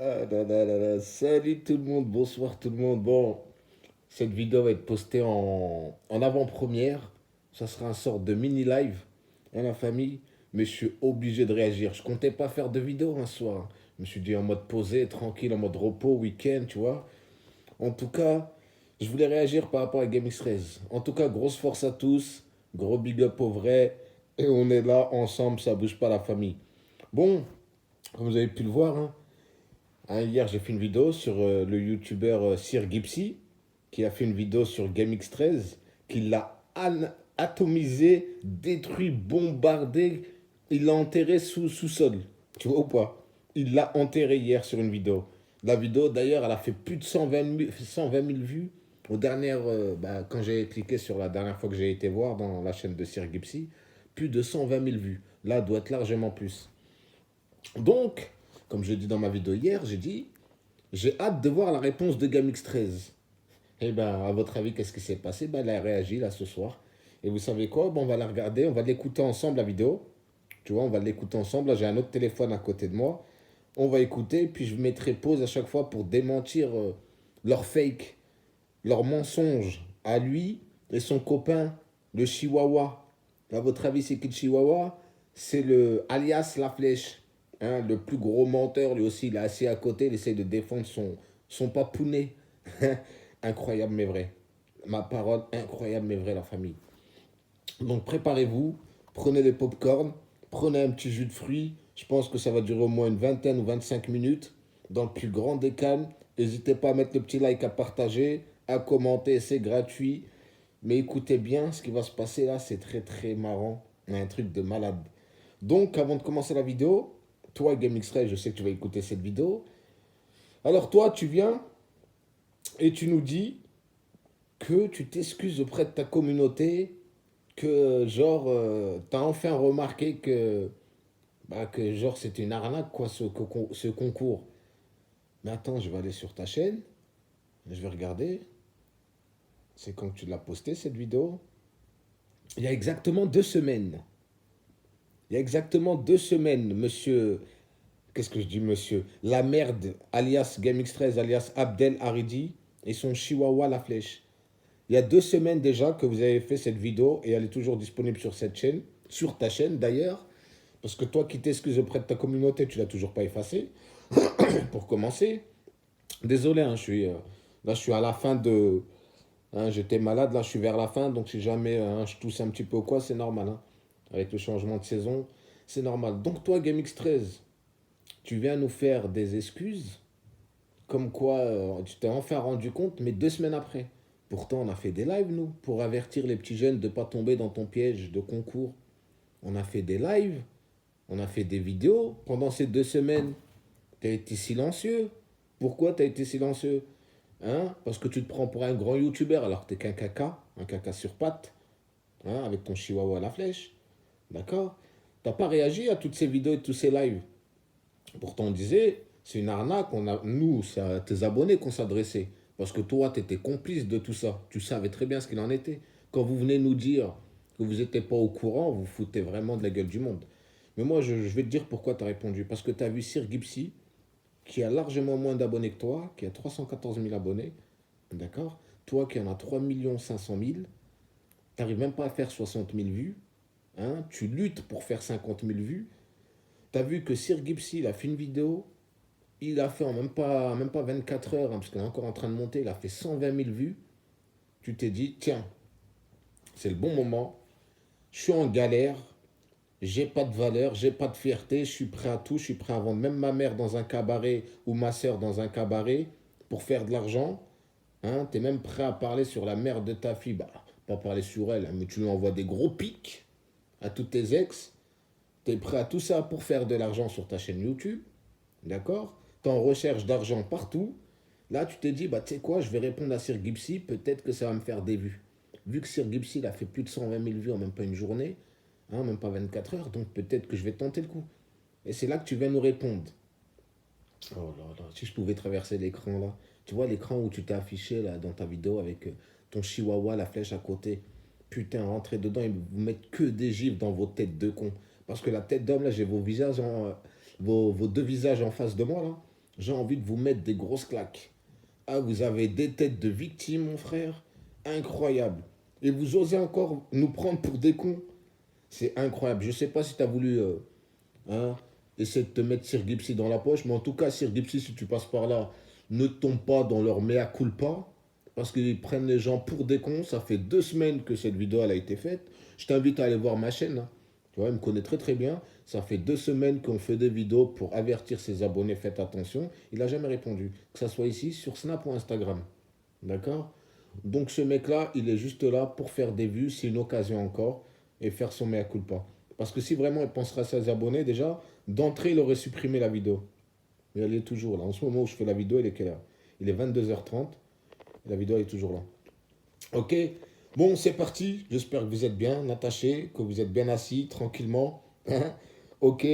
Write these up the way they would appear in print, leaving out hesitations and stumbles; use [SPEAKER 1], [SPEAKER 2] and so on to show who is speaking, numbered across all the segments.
[SPEAKER 1] Ah, là, là, là, là. Salut tout le monde, bonsoir tout le monde. Bon, cette vidéo va être postée en avant-première. Ça sera un sort de mini-live, hein, la famille. Mais je suis obligé de réagir. Je comptais pas faire de vidéo un soir. Je me suis dit en mode posé, tranquille, en mode repos, week-end, tu vois. En tout cas, je voulais réagir par rapport à GameX13. En tout cas, grosse force à tous. Gros big up au vrai. Et on est là ensemble, ça bouge pas la famille. Bon, comme vous avez pu le voir, hein, hier, j'ai fait une vidéo sur le youtubeur Sir Gipsy, qui a fait une vidéo sur GameX13, qui l'a atomisé, détruit, bombardé. Il l'a enterré sous-sol. Tu vois ou pas? Il l'a enterré hier sur une vidéo. La vidéo, d'ailleurs, elle a fait plus de 120 000 vues. Aux dernières, quand j'ai cliqué sur la dernière fois que j'ai été voir dans la chaîne de Sir Gipsy, plus de 120 000 vues. Là, doit être largement plus. Donc, comme je l'ai dit dans ma vidéo hier, j'ai hâte de voir la réponse de Gamix13. Eh ben, à votre avis, qu'est-ce qui s'est passé? Ben, elle a réagi là ce soir. Et vous savez quoi? Ben, on va la regarder, on va l'écouter ensemble la vidéo. Tu vois, on va l'écouter ensemble. Là, j'ai un autre téléphone à côté de moi. On va écouter, puis je mettrai pause à chaque fois pour démentir leur fake, leur mensonge à lui et son copain, le Chihuahua. À votre avis, c'est qui le Chihuahua? C'est le alias La Flèche. Hein, le plus gros menteur, lui aussi, il est assis à côté, il essaye de défendre son papounet. Incroyable mais vrai. Ma parole, incroyable mais vrai, la famille. Donc préparez-vous, prenez des pop-corn, prenez un petit jus de fruits. Je pense que ça va durer au moins une vingtaine ou 25 minutes. Dans le plus grand des calmes. N'hésitez pas à mettre le petit like, à partager, à commenter, c'est gratuit. Mais écoutez bien, ce qui va se passer là, c'est très très marrant. Un truc de malade. Donc, avant de commencer la vidéo, toi, GameX-Ray, je sais que tu vas écouter cette vidéo. Alors, toi, tu viens et tu nous dis que tu t'excuses auprès de ta communauté, que genre, t'as enfin remarqué que genre, c'était une arnaque, quoi, ce concours. Mais attends, je vais aller sur ta chaîne, je vais regarder. C'est quand que tu l'as posté cette vidéo? Il y a exactement 2 semaines. Il y a exactement 2 semaines, monsieur. Qu'est-ce que je dis, monsieur? La merde, alias GameX13, alias Abdel Haridi, et son chihuahua La Flèche. Il y a 2 semaines déjà que vous avez fait cette vidéo et elle est toujours disponible sur cette chaîne, sur ta chaîne d'ailleurs, parce que toi qui t'excuses auprès de ta communauté, tu l'as toujours pas effacé, pour commencer. Désolé, hein, là je suis à la fin de... hein, j'étais malade, là je suis vers la fin, donc si jamais je tousse un petit peu ou quoi, c'est normal. Hein. Avec le changement de saison, c'est normal. Donc toi, GameX13, tu viens nous faire des excuses, comme quoi tu t'es enfin rendu compte, mais 2 semaines après. Pourtant, on a fait des lives, nous, pour avertir les petits jeunes de ne pas tomber dans ton piège de concours. On a fait des lives, on a fait des vidéos. Pendant ces 2 semaines, tu as été silencieux. Pourquoi tu as été silencieux? Hein? Parce que tu te prends pour un grand youtubeur alors que tu qu'un caca, un caca sur pattes, hein, avec ton chihuahua à la flèche. D'accord? T'as pas réagi à toutes ces vidéos et tous ces lives. Pourtant, on disait, c'est une arnaque. Nous, c'est à tes abonnés qu'on s'adressait. Parce que toi, tu étais complice de tout ça. Tu savais très bien ce qu'il en était. Quand vous venez nous dire que vous n'étiez pas au courant, vous foutez vraiment de la gueule du monde. Mais moi, je vais te dire pourquoi tu as répondu. Parce que tu as vu Sir Gipsy, qui a largement moins d'abonnés que toi, qui a 314 000 abonnés. D'accord? Toi qui en as 3 500 000, tu n'arrives même pas à faire 60 000 vues. Hein? Tu luttes pour faire 50 000 vues. Tu as vu que Sir Gipsy, il a fait une vidéo. Il a fait en même pas 24 heures, hein, parce qu'il est encore en train de monter, il a fait 120 000 vues. Tu t'es dit, tiens, c'est le bon moment, je suis en galère, j'ai pas de valeur, j'ai pas de fierté, je suis prêt à tout, je suis prêt à vendre même ma mère dans un cabaret ou ma soeur dans un cabaret pour faire de l'argent. Hein, tu es même prêt à parler sur la mère de ta fille, bah, pas parler sur elle, hein, mais tu lui envoies des gros pics à tous tes ex. Tu es prêt à tout ça pour faire de l'argent sur ta chaîne YouTube. D'accord? Tu es en recherche d'argent partout. Là, tu te dis, bah, tu sais quoi, je vais répondre à Sir Gipsy, peut-être que ça va me faire des vues. Vu que Sir Gipsy, il a fait plus de 120 000 vues en même pas une journée, hein, même pas 24 heures, donc peut-être que je vais tenter le coup. Et c'est là que tu viens nous répondre. Oh là là, si je pouvais traverser l'écran là. Tu vois l'écran où tu t'es affiché là dans ta vidéo avec ton chihuahua, la flèche à côté. Putain, rentrez dedans et vous mettre que des gifs dans vos têtes de cons. Parce que la tête d'homme là, j'ai vos visages vos deux visages en face de moi là. j'ai envie de vous mettre des grosses claques. Ah, vous avez des têtes de victimes, mon frère. Incroyable. Et vous osez encore nous prendre pour des cons. C'est incroyable. Je sais pas si tu as voulu hein, essayer de te mettre Sir Gipsy dans la poche, mais en tout cas, Sir Gipsy, si tu passes par là, ne tombe pas dans leur mea culpa, parce qu'ils prennent les gens pour des cons. Ça fait 2 semaines que cette vidéo elle a été faite. Je t'invite à aller voir ma chaîne, hein. Tu vois, il me connaît très très bien. Ça fait 2 semaines qu'on fait des vidéos pour avertir ses abonnés. Faites attention. Il n'a jamais répondu. Que ça soit ici, sur Snap ou Instagram. D'accord? Donc ce mec-là, il est juste là pour faire des vues. C'est une occasion encore. Et faire son mea culpa. Parce que si vraiment il penserait à ses abonnés, déjà, d'entrée, il aurait supprimé la vidéo. Mais elle est toujours là. En ce moment où je fais la vidéo, il est quelle heure? Il est 22h30. Et la vidéo elle est toujours là. Ok? Bon, c'est parti. J'espère que vous êtes bien attachés, que vous êtes bien assis, tranquillement. Hein. Ok?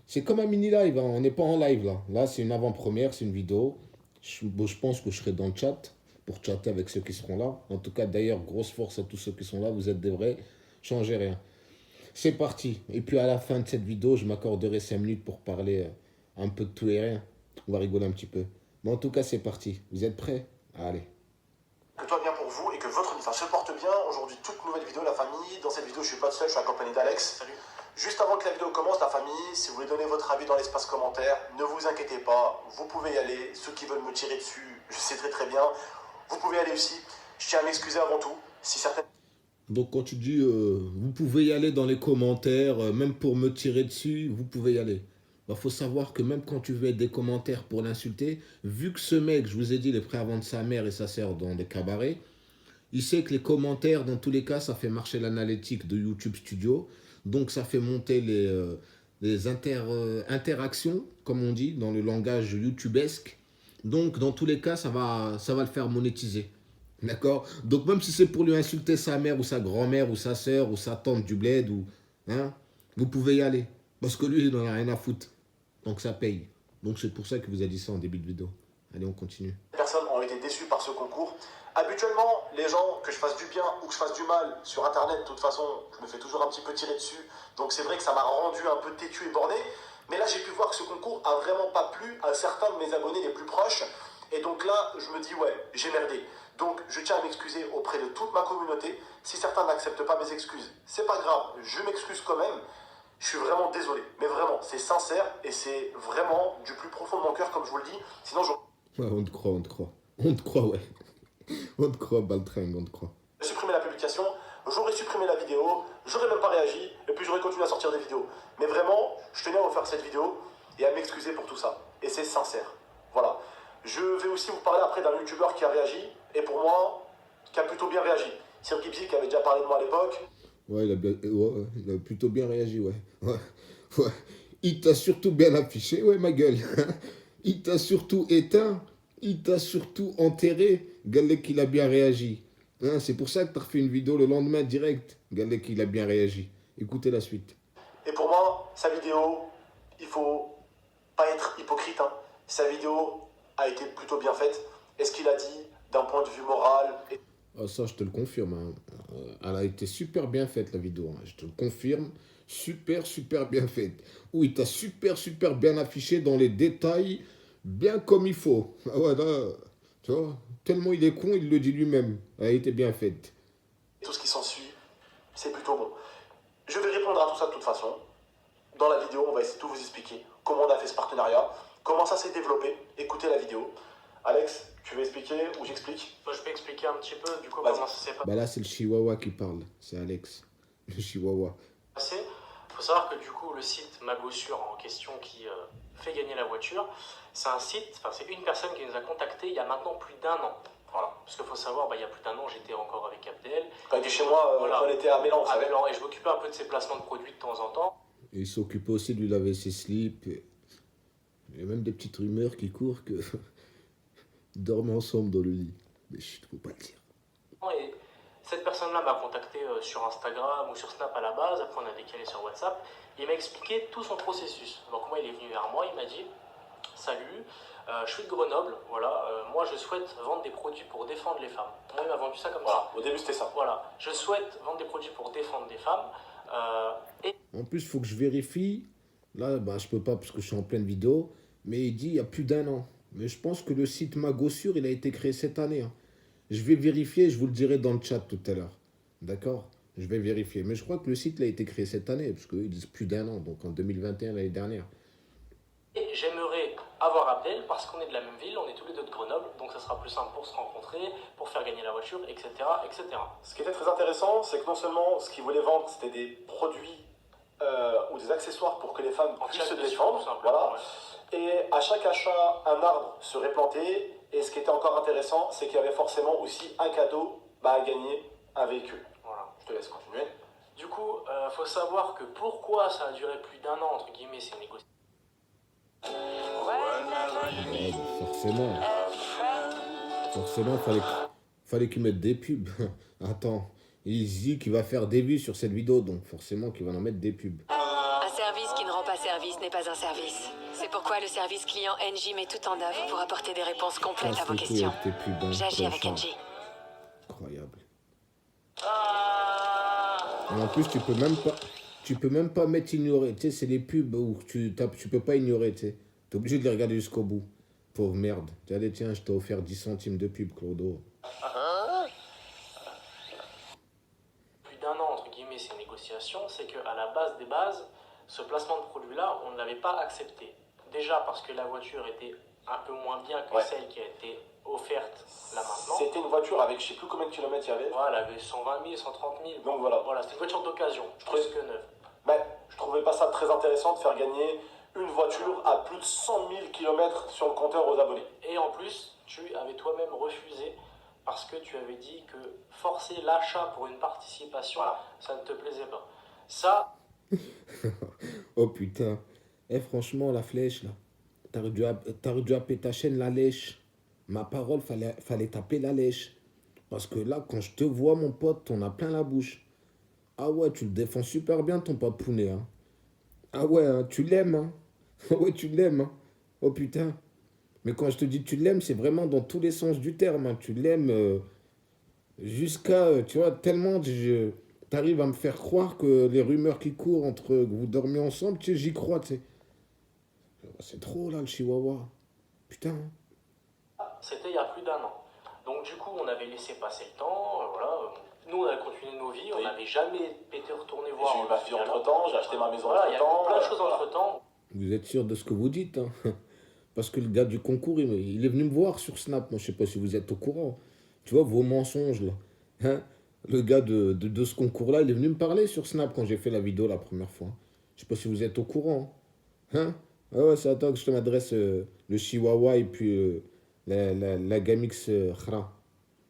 [SPEAKER 1] C'est comme un mini-live, hein. On n'est pas en live là. Là, c'est une avant-première, c'est une vidéo. Bon, je pense que je serai dans le chat pour chatter avec ceux qui seront là. En tout cas, d'ailleurs, grosse force à tous ceux qui sont là. Vous êtes des vrais. Changez rien. C'est parti. Et puis à la fin de cette vidéo, je m'accorderai 5 minutes pour parler un peu de tout et rien. On va rigoler un petit peu. Mais en tout cas, c'est parti. Vous êtes prêts? Allez.
[SPEAKER 2] Que tout va bien pour vous et que votre vie se porte bien. Aujourd'hui, toute nouvelle vidéo, la famille. Dans cette vidéo, je suis pas seul, je suis accompagné d'Alex. Salut. Juste avant que la vidéo commence, la famille, si vous voulez donner votre avis dans l'espace commentaire, ne vous inquiétez pas, vous pouvez y aller. Ceux qui veulent me tirer dessus, je sais très très bien. Vous pouvez y aller aussi. Je tiens à m'excuser avant tout. Si certaines...
[SPEAKER 1] Donc quand tu dis vous pouvez y aller dans les commentaires, même pour me tirer dessus, vous pouvez y aller. Bah, faut savoir que même quand tu veux des commentaires pour l'insulter, vu que ce mec, je vous ai dit, il est prêt à vendre sa mère et sa sœur dans des cabarets, il sait que les commentaires, dans tous les cas, ça fait marcher l'analytique de YouTube Studio. Donc ça fait monter les interactions, comme on dit, dans le langage YouTubesque. Donc dans tous les cas, ça va le faire monétiser. D'accord? Donc même si c'est pour lui insulter sa mère ou sa grand-mère ou sa sœur ou sa tante du bled, ou, hein, vous pouvez y aller. Parce que lui, il n'en a rien à foutre. Donc ça paye. Donc c'est pour ça que vous a dit ça en début de vidéo. Allez, on continue.
[SPEAKER 2] personnes ont été déçues par ce concours. Habituellement, les gens, que je fasse du bien ou que je fasse du mal sur Internet, de toute façon, je me fais toujours un petit peu tirer dessus. Donc c'est vrai que ça m'a rendu un peu têtu et borné. Mais là, j'ai pu voir que ce concours a vraiment pas plu à certains de mes abonnés les plus proches. Et donc là, je me dis, ouais, j'ai merdé. Donc je tiens à m'excuser auprès de toute ma communauté. Si certains n'acceptent pas mes excuses, c'est pas grave, je m'excuse quand même. Je suis vraiment désolé. Mais vraiment, c'est sincère et c'est vraiment du plus profond de mon cœur, comme je vous le dis. Sinon, je...
[SPEAKER 1] Ouais, on te croit, on te croit. On te croit, ouais. On te croit, Baltring, on te croit.
[SPEAKER 2] supprimer la publication, j'aurais supprimé la vidéo, j'aurais même pas réagi, et puis j'aurais continué à sortir des vidéos. Mais vraiment, je tenais à vous faire cette vidéo et à m'excuser pour tout ça. Et c'est sincère. Voilà. Je vais aussi vous parler après d'un youtubeur qui a réagi, et pour moi, qui a plutôt bien réagi. Sir Gipsy, qui avait déjà parlé de moi à l'époque.
[SPEAKER 1] Ouais, il a plutôt bien réagi, ouais. Ouais, ouais. Il t'a surtout bien affiché, ouais, ma gueule. Il t'a surtout éteint. Il t'a surtout enterré. Galek, qu'il a bien réagi. Hein, c'est pour ça que t'as refait une vidéo le lendemain direct. Galek, qu'il a bien réagi. Écoutez la suite.
[SPEAKER 2] Et pour moi, sa vidéo, il faut pas être hypocrite, hein. Sa vidéo a été plutôt bien faite. Et ce qu'il a dit, d'un point de vue moral...
[SPEAKER 1] Ah, ça, je te le confirme, hein. Elle a été super bien faite, la vidéo, hein. Je te le confirme. Super, super bien faite. Oui, il t'a super, super bien affiché dans les détails, bien comme il faut. Ah ouais, là, tu vois, tellement il est con, il le dit lui-même. Elle a été bien faite.
[SPEAKER 2] tout ce qui s'ensuit, c'est plutôt bon. Je vais répondre à tout ça de toute façon. Dans la vidéo, on va essayer de tout vous expliquer. Comment on a fait ce partenariat, comment ça s'est développé. Écoutez la vidéo. Alex, tu veux expliquer ou j'explique?
[SPEAKER 3] Moi, je peux expliquer un petit peu du coup
[SPEAKER 2] Vas-y.
[SPEAKER 3] comment ça s'est
[SPEAKER 1] Bah là, c'est le chihuahua qui parle. C'est Alex, le chihuahua.
[SPEAKER 3] passé. Il faut savoir que du coup, le site Magossure en question qui fait gagner la voiture, c'est un site, enfin c'est une personne qui nous a contacté il y a maintenant plus d'1 an. Voilà. Parce qu'il faut savoir, il y a plus d'1 an, j'étais encore avec Abdel.
[SPEAKER 2] Quand il était chez moi,
[SPEAKER 3] Voilà.
[SPEAKER 2] on était à Mélan, vous
[SPEAKER 3] À
[SPEAKER 2] savez.
[SPEAKER 3] Mélan, et je m'occupais un peu de ses placements de produits de temps en temps.
[SPEAKER 1] Et il s'occupait aussi de lui laver ses slips. Il y a même des petites rumeurs qui courent que ils dormaient ensemble dans le lit. Mais chut, faut pas le dire.
[SPEAKER 3] Et cette personne-là m'a contacté sur Instagram ou sur Snap à la base, après on a décalé sur WhatsApp. Il m'a expliqué tout son processus. Donc moi, il est venu vers moi, il m'a dit « Salut, je suis de Grenoble, voilà, moi je souhaite vendre des produits pour défendre les femmes. » Moi, il m'a vendu ça comme
[SPEAKER 2] Voilà,
[SPEAKER 3] ça.
[SPEAKER 2] au début c'était ça.
[SPEAKER 3] Voilà, je souhaite vendre des produits pour défendre des femmes.
[SPEAKER 1] En plus, il faut que je vérifie. Là, bah, je peux pas parce que je suis en pleine vidéo. Mais il dit il y a plus d'1 an. Mais je pense que le site Magossure, il a été créé cette année, hein. Je vais vérifier, je vous le dirai dans le chat tout à l'heure. D'accord? Je vais vérifier. Mais je crois que le site il a été créé cette année, parce qu'ils disent plus d'un an, donc en 2021, l'année dernière.
[SPEAKER 3] Et j'aimerais avoir Abdel parce qu'on est de la même ville, on est tous les deux de Grenoble, donc ça sera plus simple pour se rencontrer, pour faire gagner la voiture, etc. etc.
[SPEAKER 2] Ce qui était très intéressant, c'est que non seulement ce qu'ils voulaient vendre, c'était des produits ou des accessoires pour que les femmes
[SPEAKER 3] En
[SPEAKER 2] puissent se
[SPEAKER 3] chaque dessus,
[SPEAKER 2] défendre.
[SPEAKER 3] tout simplement,
[SPEAKER 2] Voilà.
[SPEAKER 3] ouais.
[SPEAKER 2] Et à chaque achat, un arbre serait planté. Et ce qui était encore intéressant, c'est qu'il y avait forcément aussi un cadeau à gagner, un véhicule.
[SPEAKER 3] Voilà.
[SPEAKER 2] Je te laisse continuer.
[SPEAKER 3] Du coup, faut savoir que pourquoi ça a duré plus d'un an, entre guillemets, ces négociations.
[SPEAKER 1] Ouais, forcément. Forcément, fallait qu'ils mettent des pubs. Attends, il dit qu'il va faire des vues sur cette vidéo, donc forcément qu'il va en mettre des pubs.
[SPEAKER 4] Un service qui ne rend pas service n'est pas un service. C'est pourquoi le service client NJ met tout en œuvre pour apporter des réponses complètes à
[SPEAKER 1] Casse
[SPEAKER 4] vos
[SPEAKER 1] les couilles
[SPEAKER 4] questions.
[SPEAKER 1] avec tes pubs, hein,
[SPEAKER 4] J'agis avec
[SPEAKER 1] clochard.
[SPEAKER 4] NJ.
[SPEAKER 1] Incroyable. Et en plus, tu peux même pas mettre ignorer. Tu sais, c'est les pubs où tu peux pas ignorer, tu sais. T'es obligé de les regarder jusqu'au bout. Pauvre merde. Allez, tiens, je t'ai offert 10 centimes de pub, Clodo.
[SPEAKER 3] Plus d'un an, entre guillemets, ces négociations, c'est qu'à la base des bases, ce placement de produit-là, on ne l'avait pas accepté. Déjà parce que la voiture était un peu moins bien que celle qui a été offerte là maintenant.
[SPEAKER 2] C'était une voiture avec je sais plus combien de kilomètres il y avait.
[SPEAKER 3] Voilà, elle avait 120 000, 130 000.
[SPEAKER 2] Donc voilà.
[SPEAKER 3] Voilà, c'était une voiture d'occasion, plus que neuve.
[SPEAKER 2] Mais je trouvais pas ça très intéressant de faire gagner une voiture à plus de 100 000 km sur le compteur aux abonnés.
[SPEAKER 3] Et en plus, tu avais toi-même refusé parce que tu avais dit que forcer l'achat pour une participation, ça ne te plaisait pas. Ça,
[SPEAKER 1] Oh putain. Eh, franchement, la flèche, là. T'aurais dû appeler ta chaîne la lèche. Ma parole, fallait taper la lèche. Parce que là, quand je te vois, mon pote, t'en as plein la bouche. Ah ouais, tu le défends super bien, ton papounet, hein. Ah ouais, hein, tu l'aimes, hein. Ah ouais, tu l'aimes, hein. Oh putain. Mais quand je te dis tu l'aimes, c'est vraiment dans tous les sens du terme, hein. Tu l'aimes jusqu'à, tu vois, tellement t'arrives à me faire croire que les rumeurs qui courent entre que vous dormez ensemble, tu sais, j'y crois, tu sais. C'est trop, là, le chihuahua. Putain.
[SPEAKER 3] c'était il y a plus d'un an. Donc du coup, on avait laissé passer le temps, voilà. Nous, on a continué nos vies, on n'avait jamais été retourné voir.
[SPEAKER 2] J'ai eu ma fille entre-temps, j'ai acheté ma maison
[SPEAKER 3] Voilà, il y a
[SPEAKER 2] entre-temps.
[SPEAKER 3] eu plein de choses entre-temps.
[SPEAKER 1] Vous êtes sûr de ce que vous dites, hein? Parce que le gars du concours, il est venu me voir sur Snap. Moi, je sais pas si vous êtes au courant. Tu vois, vos mensonges, là. Hein? Le gars de ce concours-là, il est venu me parler sur Snap quand j'ai fait la vidéo la première fois. Je sais pas si vous êtes au courant. Hein? Ah ouais, c'est à toi que je te m'adresse le chihuahua et puis la gamix Khra.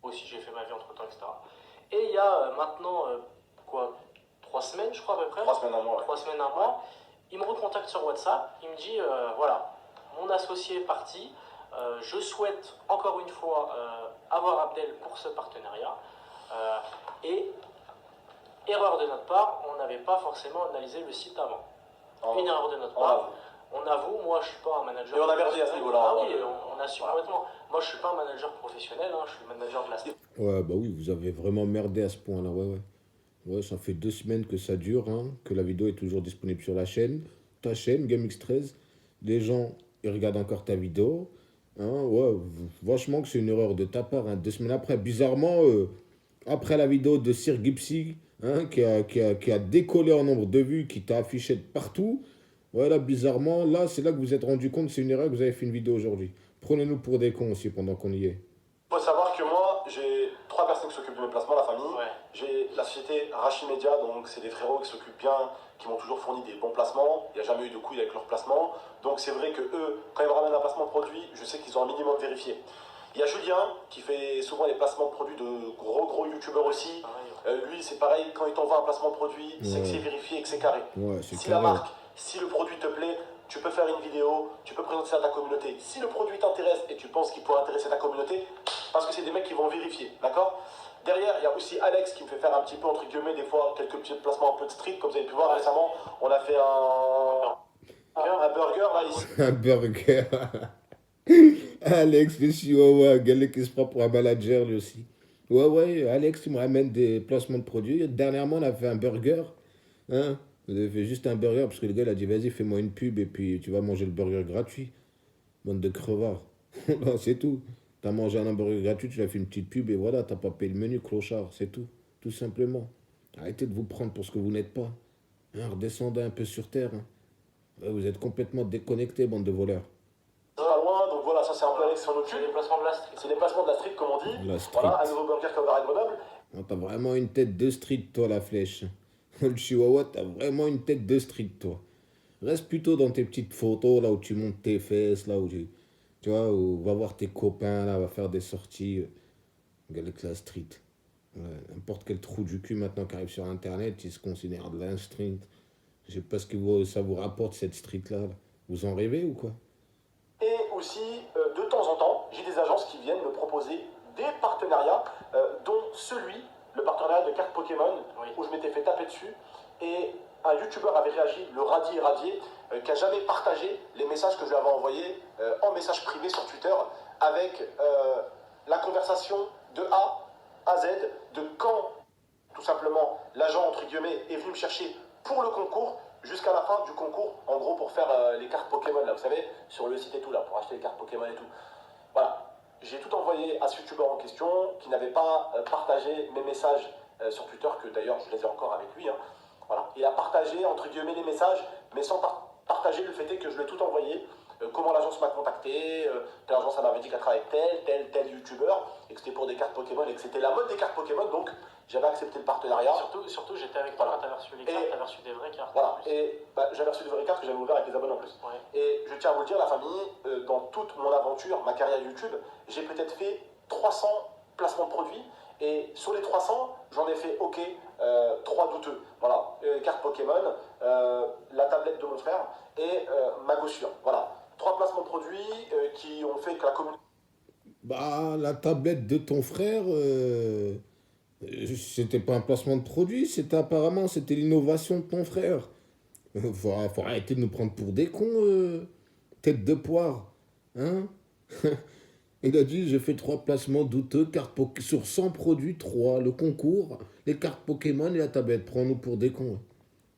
[SPEAKER 3] Aussi, j'ai fait ma vie entre-temps, etc. Et il y a maintenant, quoi, 3 semaines, je crois, à peu près.
[SPEAKER 2] 3 semaines, un mois.
[SPEAKER 3] 3 semaines, un mois. Il me recontacte sur WhatsApp, il me dit, voilà, mon associé est parti, je souhaite encore une fois avoir Abdel pour ce partenariat. Et, erreur de notre part, on n'avait pas forcément analysé le site avant. Une erreur de notre part. On avoue, moi je suis pas un manager.
[SPEAKER 2] Et on a merdé à ce niveau-là.
[SPEAKER 3] Ah oui, on assume complètement. Moi je suis pas un manager professionnel, hein, je suis le manager de la staff.
[SPEAKER 1] Ouais, bah oui, vous avez vraiment merdé à ce point-là, ouais, ouais. Ouais, ça fait 2 semaines que ça dure, hein, que la vidéo est toujours disponible sur la chaîne. Ta chaîne, GameX13. Les gens, ils regardent encore ta vidéo. Hein, ouais, franchement que c'est une erreur de ta part, hein. 2 semaines après, bizarrement, après la vidéo de Sir Gipsy, hein, qui a décollé en nombre de vues, qui t'a affiché de partout, voilà, bizarrement, là, c'est là que vous vous êtes rendu compte que c'est une erreur que vous avez fait une vidéo aujourd'hui. Prenez-nous pour des cons aussi pendant qu'on y est.
[SPEAKER 2] Il faut savoir que moi, j'ai 3 personnes qui s'occupent de mes placements, la famille.
[SPEAKER 3] Ouais.
[SPEAKER 2] J'ai la société Rachimedia, donc c'est des frérots qui s'occupent bien, qui m'ont toujours fourni des bons placements. Il n'y a jamais eu de couilles avec leurs placements. Donc c'est vrai que eux, quand ils me ramènent un placement de produit, je sais qu'ils ont un minimum vérifié. Il y a Julien qui fait souvent les placements de produits de gros youtubeurs aussi. Lui, c'est pareil, quand il t'envoie un placement de produit, c'est que c'est vérifié et que c'est carré.
[SPEAKER 1] Ouais, c'est
[SPEAKER 2] Si
[SPEAKER 1] carré.
[SPEAKER 2] la marque, si le produit te plaît, tu peux faire une vidéo, tu peux présenter ça à ta communauté. Si le produit t'intéresse et tu penses qu'il pourrait intéresser ta communauté, parce que c'est des mecs qui vont vérifier, d'accord? Derrière, il y a aussi Alex qui me fait faire un petit peu, entre guillemets, des fois, quelques petits placements un peu de street. Comme vous avez pu voir récemment, on a fait un burger, là, ici.
[SPEAKER 1] Un burger. Alex, le chihuahua, galère qui se prend pour un manager lui aussi. Ouais, ouais, Alex, tu me ramènes des placements de produits. Dernièrement, on a fait un burger. Hein? Vous avez fait juste un burger parce que le gars il a dit vas-y, fais-moi une pub et puis tu vas manger le burger gratuit. Bande de crevards. Voilà, c'est tout. T'as mangé un hamburger gratuit, tu as fait une petite pub et voilà, t'as pas payé le menu, clochard, c'est tout. Tout simplement. Arrêtez de vous prendre pour ce que vous n'êtes pas. Hein, redescendez un peu sur terre. Hein. Ouais, vous êtes complètement déconnectés, bande de voleurs.
[SPEAKER 2] Pas loin, donc voilà, ça c'est un peu Alex qui s'en
[SPEAKER 3] C'est
[SPEAKER 2] occupe.
[SPEAKER 3] les placements de la street.
[SPEAKER 2] C'est les placements de la street, comme on dit.
[SPEAKER 1] La street.
[SPEAKER 2] Voilà, un nouveau burger qui a ouvert à Grenoble.
[SPEAKER 1] Oh, t'as vraiment une tête de street, toi, la flèche. Le chihuahua, t'as vraiment une tête de street, toi. Reste plutôt dans tes petites photos, là où tu montes tes fesses, là où tu vois, où va voir tes copains, là, va faire des sorties. Avec la street. Ouais, n'importe quel trou du cul maintenant qui arrive sur Internet, il se considère de la street. Je sais pas ce que ça vous rapporte, cette street-là. Là. Vous en rêvez ou quoi?
[SPEAKER 2] Et aussi, de temps en temps, j'ai des agences qui viennent me proposer des partenariats, dont celui, le partenariat de cartes Pokémon,
[SPEAKER 3] Oui.
[SPEAKER 2] où je m'étais fait taper dessus. Et un youtubeur avait réagi, le Radi Radier, qui a jamais partagé les messages que je lui avais envoyés en message privé sur Twitter, avec la conversation de A à Z, de quand, tout simplement, l'agent, entre guillemets, est venu me chercher pour le concours, jusqu'à la fin du concours, en gros, pour faire les cartes Pokémon, là, vous savez, sur le site et tout, là, pour acheter les cartes Pokémon et tout. Voilà. J'ai tout envoyé à ce youtubeur en question, qui n'avait pas partagé mes messages sur Twitter, que d'ailleurs, je les ai encore avec lui, hein. Voilà. Il a partagé, entre guillemets, les messages, mais sans partager le fait est que je lui ai tout envoyé. Comment l'agence m'a contacté, telle agence m'avait dit qu'elle travaillait avec tel youtubeur, et que c'était pour des cartes Pokémon, et que c'était la mode des cartes Pokémon, donc j'avais accepté le partenariat.
[SPEAKER 3] Surtout j'étais avec
[SPEAKER 2] Voilà.
[SPEAKER 3] toi, t'avais reçu les cartes,
[SPEAKER 2] Et-
[SPEAKER 3] t'avais reçu des vraies cartes.
[SPEAKER 2] Voilà, et bah, j'avais reçu des vraies cartes que j'avais ouvertes avec les abonnés en plus.
[SPEAKER 3] Ouais.
[SPEAKER 2] Et je tiens à vous le dire, la famille, dans toute mon aventure, ma carrière YouTube, j'ai peut-être fait 300 placements de produits. Et sur les 300, j'en ai fait, ok, 3 douteux. Voilà, carte Pokémon, la tablette de mon frère et ma gossure. Voilà, 3 placements de produits qui ont fait que la communauté.
[SPEAKER 1] Bah, la tablette de ton frère, c'était pas un placement de produit, c'était l'innovation de ton frère. Faut arrêter de nous prendre pour des cons, tête de poire. Hein? Il a dit, j'ai fait 3 placements douteux, sur 100 produits, 3, le concours, les cartes Pokémon et la tablette. Prends-nous pour des cons.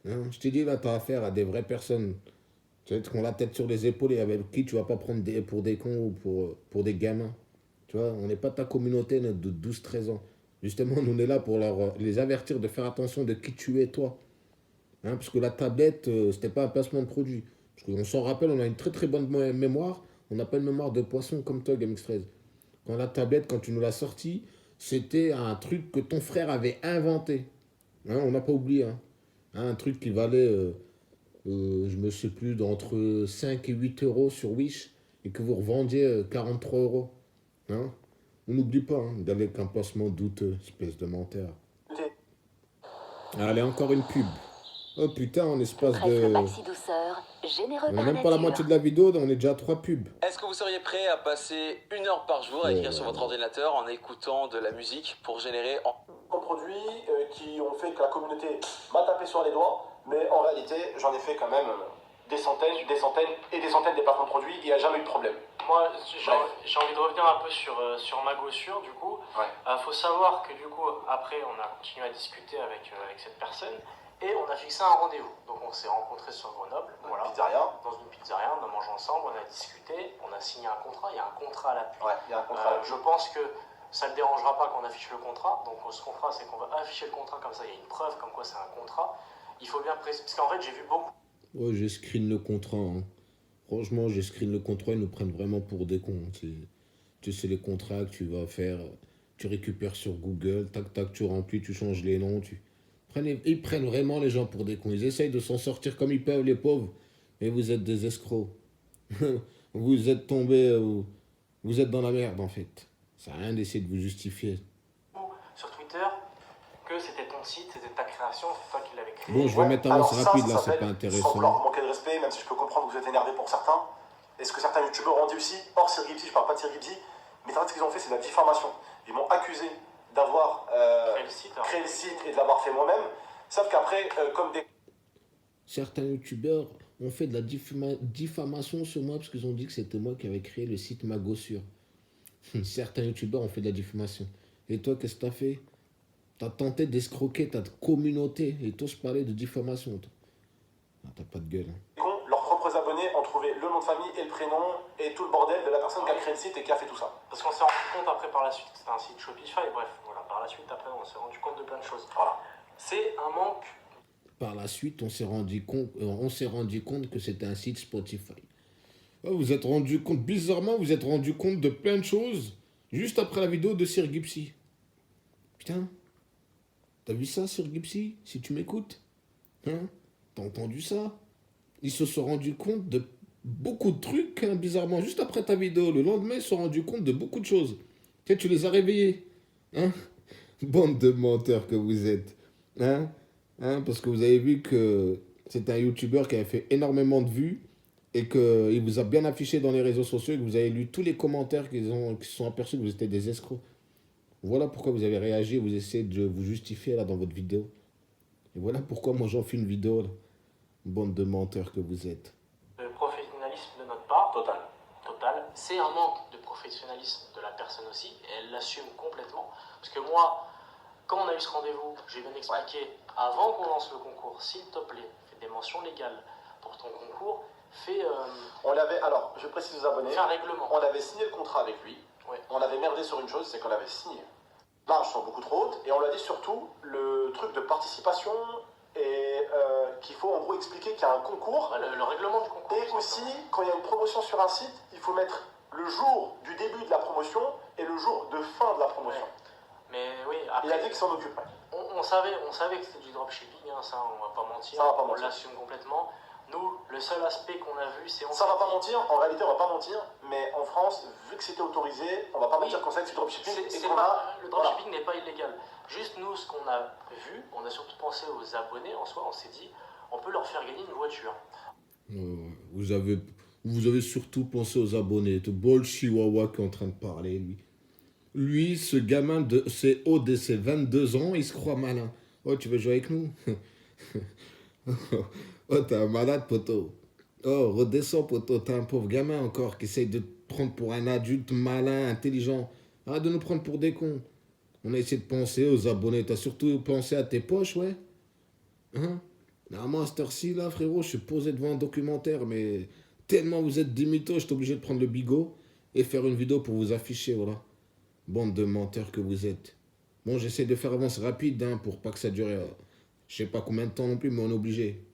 [SPEAKER 1] Hein? Je t'ai dit, là, t'as affaire à des vraies personnes. Tu sais, qui ont la tête sur les épaules et avec qui tu vas pas prendre pour des cons ou pour des gamins. Tu vois, on n'est pas ta communauté de 12-13 ans. Justement, nous, on est là pour les avertir de faire attention de qui tu es, toi. Hein, parce que la tablette, c'était pas un placement de produit. Parce qu'on s'en rappelle, on a une très très bonne mémoire. On n'a pas une mémoire de poisson comme toi, GameX13. Quand la tablette, quand tu nous l'as sortie, c'était un truc que ton frère avait inventé. Hein, on n'a pas oublié. Hein. Hein, un truc qui valait, je me sais plus, d'entre 5 et 8 euros sur Wish. Et que vous revendiez 43 euros. Hein? On n'oublie pas hein, d'aller avec un placement douteux, espèce de menteur. Allez, encore une pub. Oh putain, en espace
[SPEAKER 5] Presque
[SPEAKER 1] de...
[SPEAKER 5] maxi douceur, généreux
[SPEAKER 1] On
[SPEAKER 5] par
[SPEAKER 1] n'a même pas la
[SPEAKER 5] nature.
[SPEAKER 1] moitié de la vidéo, on est déjà à 3 pubs.
[SPEAKER 6] Est-ce que vous seriez prêt à passer 1 heure par jour à écrire sur votre
[SPEAKER 1] ouais.
[SPEAKER 6] ordinateur en écoutant de la musique pour générer
[SPEAKER 2] En produits qui ont fait que la communauté m'a tapé sur les doigts, mais en réalité, j'en ai fait quand même des centaines et des centaines de placements de produits, il n'y a jamais eu de problème.
[SPEAKER 3] Moi, j'ai envie de revenir un peu sur ma gossure, du coup.
[SPEAKER 2] Ouais.
[SPEAKER 3] Faut savoir que, du coup, après, on a continué à discuter avec cette personne et on a fixé un rendez-vous. Donc, on s'est rencontrés sur Grenoble, voilà,
[SPEAKER 2] Pizzeria.
[SPEAKER 3] dans une pizzeria, on a mangé ensemble, on a discuté, on a signé un contrat, il y a un contrat à l'appui.
[SPEAKER 2] Ouais, il y a un contrat.
[SPEAKER 3] Je pense que ça ne le dérangera pas qu'on affiche le contrat. Donc, ce qu'on fera, c'est qu'on va afficher le contrat comme ça, il y a une preuve comme quoi c'est un contrat. Il faut bien préciser, parce qu'en fait, j'ai vu beaucoup.
[SPEAKER 1] Ouais, j'ai screen le contrat. Hein. Franchement, j'ai screen le contrat, ils nous prennent vraiment pour des cons. Tu sais, les contrats que tu vas faire, tu récupères sur Google, tac, tac, tu remplis, tu changes les noms. Ils prennent vraiment les gens pour des cons. Ils essayent de s'en sortir comme ils peuvent, les pauvres. Mais vous êtes des escrocs. Vous êtes tombés, vous êtes dans la merde, en fait. Ça n'a rien d'essayer de vous justifier.
[SPEAKER 3] Sur Twitter que c'était ton site, c'était ta création, c'est toi qui l'avais créé.
[SPEAKER 1] Bon, je vais mettre un
[SPEAKER 2] alors
[SPEAKER 1] lance
[SPEAKER 2] ça,
[SPEAKER 1] rapide,
[SPEAKER 2] ça
[SPEAKER 1] là, c'est
[SPEAKER 2] s'appelle,
[SPEAKER 1] pas
[SPEAKER 2] sans
[SPEAKER 1] intéressant.
[SPEAKER 2] vouloir vous manquer de respect, même si je peux comprendre que vous êtes énervé pour certains, et ce que certains youtubeurs ont dit aussi, hors Sirgipsi, je parle pas de Sirgipsi, mais en fait ce qu'ils ont fait c'est de la diffamation. Ils m'ont accusé d'avoir créé le site et de l'avoir fait moi-même, sauf qu'après, comme des...
[SPEAKER 1] Certains youtubeurs ont fait de la diffamation sur moi parce qu'ils ont dit que c'était moi qui avais créé le site Ma Gossure. Certains youtubeurs ont fait de la diffamation. Et toi, qu'est-ce que t'as fait? T'as tenté d'escroquer ta communauté et tous parler de diffamation. Toi. Ah, t'as pas de gueule. Hein.
[SPEAKER 2] Leurs propres abonnés ont trouvé le nom de famille et le prénom et tout le bordel de la personne qui a créé le site et qui a fait tout ça.
[SPEAKER 3] Parce qu'on s'est rendu compte après par la suite que c'était un site Shopify, bref, voilà, par la suite après on s'est rendu compte de plein de choses.
[SPEAKER 2] Voilà.
[SPEAKER 3] C'est un manque.
[SPEAKER 1] Par la suite, on s'est rendu compte que c'était un site Spotify. Oh, vous êtes rendu compte, bizarrement, vous êtes rendu compte de plein de choses juste après la vidéo de Sir Gipsy. Putain, t'as vu ça, Sir Gipsy, si tu m'écoutes? Hein? T'as entendu ça? Ils se sont rendus compte de beaucoup de trucs, hein, bizarrement, juste après ta vidéo. Le lendemain, ils se sont rendus compte de beaucoup de choses. Tiens, tu les as réveillés. Hein? Bande de menteurs que vous êtes. Hein? Hein? Parce que vous avez vu que c'est un YouTuber qui avait fait énormément de vues et qu'il vous a bien affiché dans les réseaux sociaux et que vous avez lu tous les commentaires qui se sont aperçus que vous étiez des escrocs. Voilà pourquoi vous avez réagi, vous essayez de vous justifier là dans votre vidéo. Et voilà pourquoi moi j'en fais une vidéo là. Bande de menteurs que vous êtes.
[SPEAKER 3] Le professionnalisme de notre part,
[SPEAKER 2] Total.
[SPEAKER 3] c'est un manque de professionnalisme de la personne aussi, et elle l'assume complètement. Parce que moi, quand on a eu ce rendez-vous, j'ai bien expliqué, avant qu'on lance le concours, s'il te plaît, fais des mentions légales pour ton concours, fais
[SPEAKER 2] Alors, je précise aux abonnés,
[SPEAKER 3] un règlement.
[SPEAKER 2] on avait signé le contrat avec lui.
[SPEAKER 3] Ouais.
[SPEAKER 2] On avait merdé sur une chose, c'est qu'on avait signé. Marges sont beaucoup trop hautes et on lui a dit surtout le truc de participation et qu'il faut en gros expliquer qu'il y a un concours.
[SPEAKER 3] Ouais, le règlement du concours.
[SPEAKER 2] Et aussi, quand il y a une promotion sur un site, il faut mettre le jour du début de la promotion et le jour de fin de la promotion.
[SPEAKER 3] Ouais. Mais oui,
[SPEAKER 2] Il
[SPEAKER 3] après,
[SPEAKER 2] a dit qu'il s'en occuperait.
[SPEAKER 3] on savait que c'était du dropshipping, hein, ça on va pas mentir.
[SPEAKER 2] Ça va pas
[SPEAKER 3] On
[SPEAKER 2] mentir.
[SPEAKER 3] l'assume complètement. Nous, le seul aspect qu'on a vu, c'est...
[SPEAKER 2] Ça va pas mentir, en réalité on va pas mentir, mais en France, vu que c'était autorisé, on va pas mentir qu'on sait que c'est du dropshipping et qu'on a...
[SPEAKER 3] Le dropshipping n'est pas illégal. Juste nous, ce qu'on a vu, on a surtout pensé aux abonnés en soi, on s'est dit, on peut leur faire gagner une voiture.
[SPEAKER 1] Vous avez surtout pensé aux abonnés. De Bol Chihuahua qui est en train de parler, lui. Lui, ce gamin, c'est haut de ses 22 ans, il se croit malin. Oh, tu veux jouer avec nous? Oh, t'es un malade, poteau. Oh, redescends, poteau. T'es un pauvre gamin encore qui essaye de te prendre pour un adulte malin, intelligent. Arrête de nous prendre pour des cons. On a essayé de penser aux abonnés. T'as surtout pensé à tes poches, ouais? Hein? Moi, à cette heure-ci, là, frérot, je suis posé devant un documentaire, mais tellement vous êtes des mythos, je suis obligé de prendre le bigot et faire une vidéo pour vous afficher, voilà. Bande de menteurs que vous êtes. Bon, j'essaie de faire avance rapide, hein, pour pas que ça dure, je sais pas combien de temps non plus, mais on est obligé.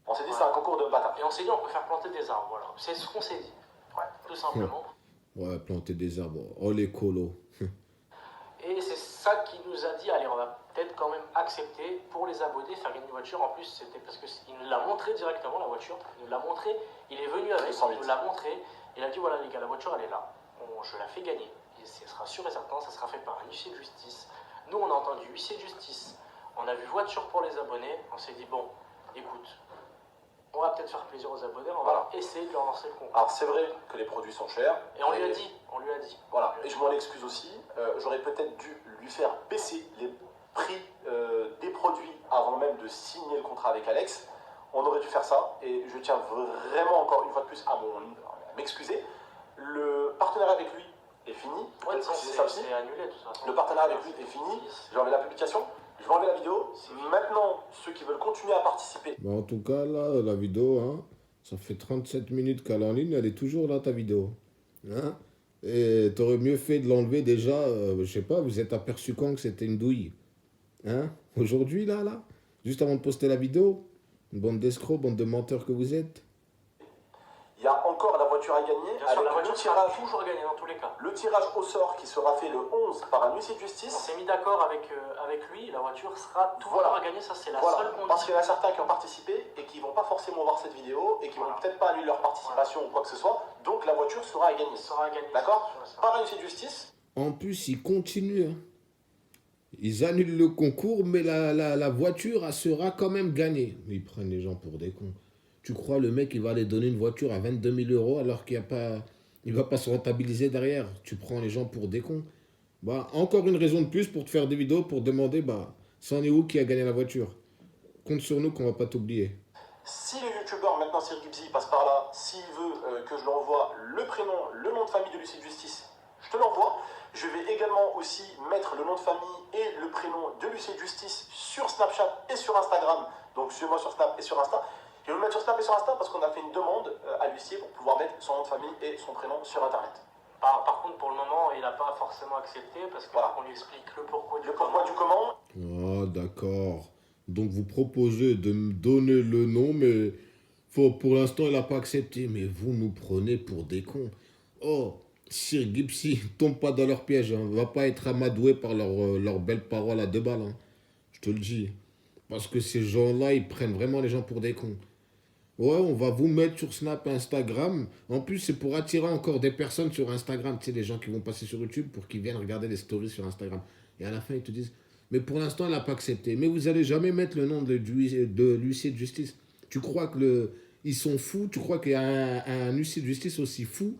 [SPEAKER 2] On s'est dit c'est un concours de bâtards.
[SPEAKER 3] Et on s'est dit, on peut faire planter des arbres, voilà. C'est ce qu'on s'est dit, ouais, tout simplement.
[SPEAKER 1] Ouais, planter des arbres. Oh, les colos.
[SPEAKER 3] Et c'est ça qui nous a dit, allez, on va peut-être quand même accepter pour les abonnés, faire gagner une voiture. En plus, c'était parce qu'il nous l'a montré directement, la voiture. Il nous l'a montré, il est venu avec, il nous l'a montré. Il a dit, voilà les gars, la voiture, elle est là. Je la fais gagner. Et ce sera sûr et certain, ça sera fait par un huissier de justice. Nous, on a entendu huissier de justice. On a vu voiture pour les abonnés. On s'est dit, bon, écoute, on va peut-être faire plaisir aux abonnés, on va essayer de leur lancer le concours.
[SPEAKER 2] Alors c'est vrai que les produits sont chers.
[SPEAKER 3] Et on lui a dit.
[SPEAKER 2] Voilà, et je m'en excuse aussi. J'aurais peut-être dû lui faire baisser les prix des produits avant même de signer le contrat avec Alex. On aurait dû faire ça. Et je tiens vraiment encore une fois de plus à m'excuser. Le partenariat avec lui est fini.
[SPEAKER 3] Ouais, c'est annulé tout ça.
[SPEAKER 2] Le partenariat avec lui est fini. J'ai enlevé la publication. Je vais enlever la vidéo. Maintenant, ceux qui veulent continuer à participer.
[SPEAKER 1] Bah, en tout cas, là, la vidéo, hein, ça fait 37 minutes qu'elle est en ligne, elle est toujours là, ta vidéo. Hein? Et t'aurais mieux fait de l'enlever déjà, je sais pas, vous êtes aperçu quand que c'était une douille? Hein? Aujourd'hui, là, juste avant de poster la vidéo? Une bande d'escrocs, bande de menteurs que vous êtes?
[SPEAKER 2] Il y a encore la voiture à gagner.
[SPEAKER 3] Bien sûr, la voiture sera toujours gagnée dans tous les cas.
[SPEAKER 2] Le tirage au sort qui sera fait le 11 par un huissier de justice.
[SPEAKER 3] On s'est mis d'accord avec lui, la voiture sera toujours à gagner, ça c'est la seule condition.
[SPEAKER 2] Parce qu'il y en a certains qui ont participé et qui vont pas forcément voir cette vidéo et qui vont peut-être pas annuler leur participation ou quoi que ce soit. Donc la voiture sera à gagner. D'accord? Par un huissier de justice.
[SPEAKER 1] En plus, ils continuent. Hein. Ils annulent le concours, mais la voiture, elle sera quand même gagnée. Ils prennent les gens pour des cons. Tu crois le mec, il va aller donner une voiture à 22 000 € alors qu'il ne va pas se rentabiliser derrière? Tu prends les gens pour des cons. Bah, encore une raison de plus pour te faire des vidéos, pour demander, c'en est où qui a gagné la voiture? Compte sur nous qu'on va pas t'oublier.
[SPEAKER 2] Si le youtubeur, maintenant Sir Gipsy, passe par là, s'il veut que je lui envoie le prénom, le nom de famille de l'huissier de justice, je te l'envoie. Je vais également aussi mettre le nom de famille et le prénom de l'huissier de justice sur Snapchat et sur Instagram. Donc suivez-moi sur Snap et sur Insta. Je vais vous le mettre sur Snap et sur Insta parce qu'on a fait une demande à l'huissier pour pouvoir mettre son nom de famille et son prénom sur Internet.
[SPEAKER 3] Par contre, pour le moment, il n'a pas forcément accepté parce qu'il
[SPEAKER 2] Voilà.
[SPEAKER 3] faut qu'on lui explique le pourquoi du
[SPEAKER 2] Le pourquoi du comment.
[SPEAKER 1] Ah, d'accord. Donc vous proposez de me donner le nom, mais pour l'instant, il n'a pas accepté. Mais vous nous prenez pour des cons. Oh, Sir Gipsy, tombe pas dans leur piège. Hein. Va pas être amadoué par leurs belles paroles à 2 balles. Hein. Je te le dis. Parce que ces gens-là, ils prennent vraiment les gens pour des cons. Ouais, on va vous mettre sur Snap et Instagram. En plus, c'est pour attirer encore des personnes sur Instagram. Tu sais, les gens qui vont passer sur YouTube pour qu'ils viennent regarder les stories sur Instagram. Et à la fin, ils te disent, mais pour l'instant, elle n'a pas accepté. Mais vous allez jamais mettre le nom de l'huissier de justice. Tu crois que ils sont fous? Tu crois qu'il y a un huissier de justice aussi fou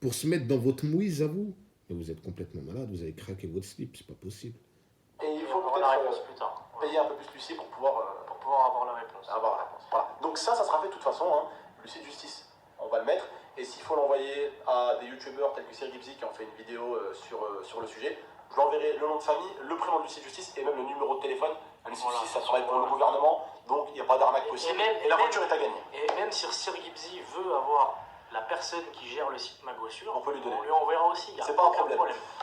[SPEAKER 1] pour se mettre dans votre mouise à vous? Mais vous êtes complètement malade. Vous avez craqué votre slip. C'est pas possible.
[SPEAKER 2] Et il
[SPEAKER 3] Et
[SPEAKER 2] faut
[SPEAKER 3] on aura la réponse
[SPEAKER 2] peut-être
[SPEAKER 3] plus tard.
[SPEAKER 2] payer un peu plus l'huissier pour pouvoir
[SPEAKER 3] Avoir la réponse.
[SPEAKER 2] avoir la réponse. Voilà. Donc ça sera fait de toute façon, hein, l'huissier de justice. On va le mettre. Et s'il faut l'envoyer à des youtubeurs tels que Sir Gipsy qui ont fait une vidéo sur le sujet, je lui enverrai le nom de famille, le prénom de l'huissier de justice et même le numéro de téléphone. L'huissier de justice, ça travaille pour le gouvernement, donc il n'y a pas d'arnaque possible. Et la voiture est à gagner.
[SPEAKER 3] Et même si Sir Gipsy veut avoir la personne qui gère le site Magossure,
[SPEAKER 2] On peut lui donner.
[SPEAKER 3] on lui enverra aussi.
[SPEAKER 2] C'est pas un problème.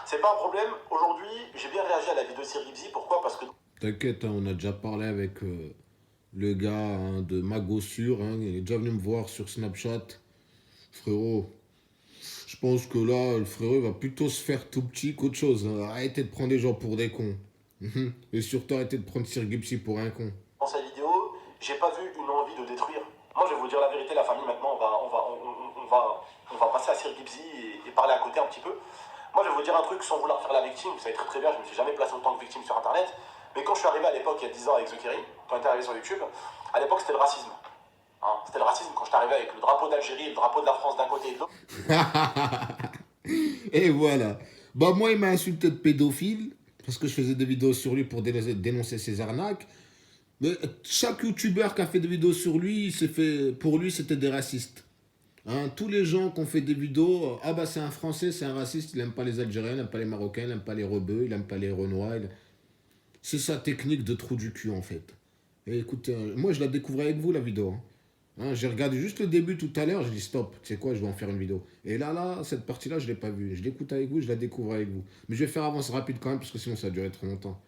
[SPEAKER 2] C'est pas un problème. Aujourd'hui, j'ai bien réagi à la vidéo de Sir Gipsy. Pourquoi? Parce que
[SPEAKER 1] T'inquiète, hein, on a déjà parlé avec le gars hein, de Magossure. Hein, il est déjà venu me voir sur Snapchat. Frérot, je pense que là, le frérot il va plutôt se faire tout petit qu'autre chose. Hein. Arrêtez de prendre les gens pour des cons. Et surtout, arrêtez de prendre Sir Gipsy pour un con.
[SPEAKER 2] dans sa vidéo, j'ai pas vu une envie de détruire. Moi, je vais vous dire la vérité, la famille, maintenant, on va passer à Sir Gipsy et parler à côté un petit peu. Moi, je vais vous dire un truc sans vouloir faire la victime. Vous savez très très bien, je me suis jamais placé autant que victime sur Internet. Mais quand je suis arrivé à l'époque, il y a 10 ans avec The Kerry, quand on était arrivé sur YouTube, à l'époque, c'était le racisme. Hein, c'était le racisme quand je suis arrivé avec le drapeau d'Algérie et le drapeau de la France d'un côté et de l'autre.
[SPEAKER 1] Et voilà. Bah moi, il m'a insulté de pédophile parce que je faisais des vidéos sur lui pour dénoncer ses arnaques. Mais chaque youtubeur qui a fait des vidéos sur lui, pour lui, c'était des racistes. Hein, tous les gens qui ont fait des vidéos, ah bah c'est un Français, c'est un raciste, il n'aime pas les Algériens, il n'aime pas les Marocains, il n'aime pas les Rebeux, il n'aime pas les Renois. C'est sa technique de trou du cul en fait. Et écoutez, moi je la découvrais avec vous la vidéo. Hein, j'ai regardé juste le début tout à l'heure, j'ai dit stop, tu sais quoi, je vais en faire une vidéo. Et là, cette partie-là, je ne l'ai pas vue. Je l'écoute avec vous, je la découvre avec vous. Mais je vais faire avance rapide quand même, parce que sinon ça va durer trop longtemps.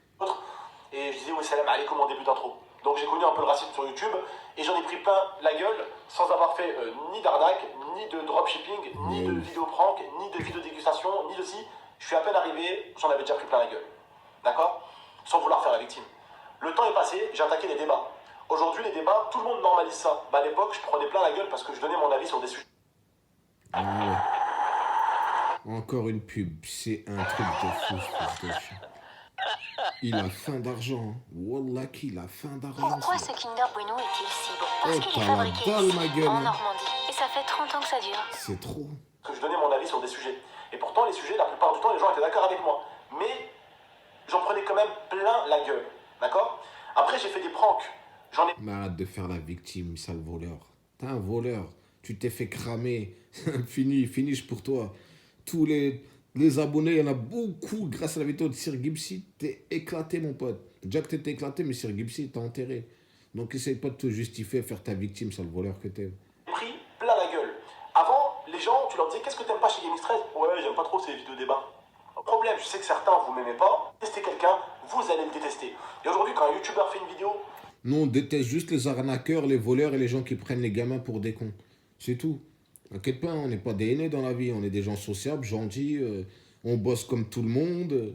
[SPEAKER 2] Et je disais oui, salam alaikum en début d'intro. Donc j'ai connu un peu le racisme sur YouTube et j'en ai pris plein la gueule sans avoir fait ni d'arnaque, ni de dropshipping, ni de vidéo prank, ni de vidéo dégustation, ni de si. Je suis à peine arrivé, j'en avais déjà pris plein la gueule. D'accord? Sans vouloir faire la victime. Le temps est passé, j'ai attaqué les débats. Aujourd'hui, les débats, tout le monde normalise ça. Bah, à l'époque, je prenais plein la gueule parce que je donnais mon avis sur des sujets.
[SPEAKER 1] Ah ouais. Encore une pub, c'est un truc de fou, ce chien. Il a faim d'argent. Wallah qu'il a faim d'argent.
[SPEAKER 5] Pourquoi
[SPEAKER 1] ça.
[SPEAKER 5] ce Kinder Bueno est-il si beau? Parce
[SPEAKER 1] Oh,
[SPEAKER 5] qu'il est
[SPEAKER 1] t'as la
[SPEAKER 5] fabriqué
[SPEAKER 1] dalle,
[SPEAKER 5] ici,
[SPEAKER 1] ma gueule.
[SPEAKER 5] en Normandie. Et ça fait 30 ans que ça dure.
[SPEAKER 1] C'est trop.
[SPEAKER 2] Que je donnais mon avis sur des sujets. Et pourtant, les sujets, la plupart du temps, les gens étaient d'accord avec moi. Mais j'en prenais quand même plein la gueule. D'accord? Après, j'ai fait des pranks. J'en ai.
[SPEAKER 1] Mais arrête de faire la victime, sale voleur. T'es un voleur. Tu t'es fait cramer. Finish pour toi. Tous les abonnés, il y en a beaucoup grâce à la vidéo de Sir Gipsy. T'es éclaté, mon pote. Déjà que t'étais éclaté, mais Sir Gipsy t'a enterré. Donc essaye pas de te justifier, faire ta victime, sale voleur que t'es.
[SPEAKER 2] Pris plein la gueule. Avant, les gens, tu leur disais qu'est-ce que t'aimes pas chez Gaming 13? Ouais, j'aime pas trop ces vidéos débat. Problème, je sais que certains vous m'aimez pas. Testez quelqu'un, vous allez le détester. Et aujourd'hui, quand un youtubeur fait une vidéo,
[SPEAKER 1] Non, on déteste juste les arnaqueurs, les voleurs et les gens qui prennent les gamins pour des cons. C'est tout. T'inquiète pas, on n'est pas des haineux dans la vie. On est des gens sociables, gentils. On bosse comme tout le monde.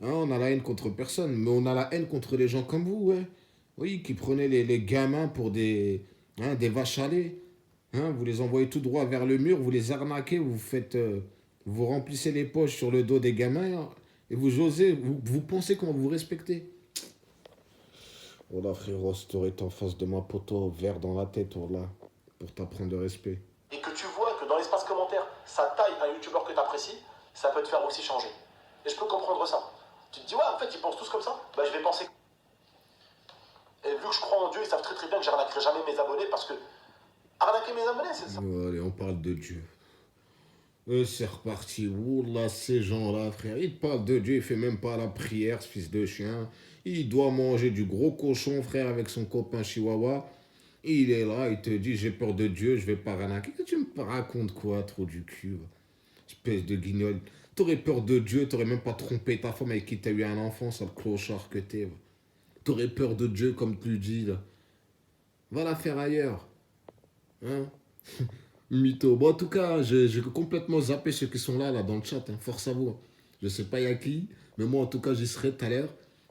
[SPEAKER 1] Hein, on a la haine contre personne. Mais on a la haine contre les gens comme vous, ouais. Oui, qui prenaient les gamins pour des vaches à lait. Hein, vous les envoyez tout droit vers le mur, vous les arnaquez, vous remplissez les poches sur le dos des gamins. Hein, et vous osez, vous pensez qu'on va vous respecter. Oh là, frérot, si t'aurais été en face de ma poteau, verre dans la tête, oh là, pour t'apprendre le respect.
[SPEAKER 2] et que tu vois que dans l'espace commentaire, ça taille un youtubeur que tu apprécies, ça peut te faire aussi changer. Et je peux comprendre ça. Tu te dis, ouais, en fait, ils pensent tous comme ça. Bah, je vais penser. Et vu que je crois en Dieu, ils savent très très bien que j'arnaquerai jamais mes abonnés parce que. Arnaquer mes abonnés, c'est ça.
[SPEAKER 1] Oh, allez, on parle de Dieu. Et c'est reparti. Oula, ces gens-là, frère. Ils te parlent de Dieu, il fait même pas la prière, ce fils de chien. Il doit manger du gros cochon, frère, avec son copain chihuahua. Il est là, il te dit j'ai peur de Dieu, je vais pas arnaquer. Tu me racontes quoi, trop du cul, va. Espèce de guignol. T'aurais peur de Dieu, t'aurais même pas trompé ta femme avec qui t'as eu un enfant, sale clochard que t'es, va. T'aurais peur de Dieu comme tu le dis, là. Va la faire ailleurs. Hein? Mytho. Bon, en tout cas, j'ai complètement zappé ceux qui sont là, là, dans le chat. Hein. Force à vous. Je sais pas y a qui, mais moi, en tout cas, j'y serai tout à l'heure.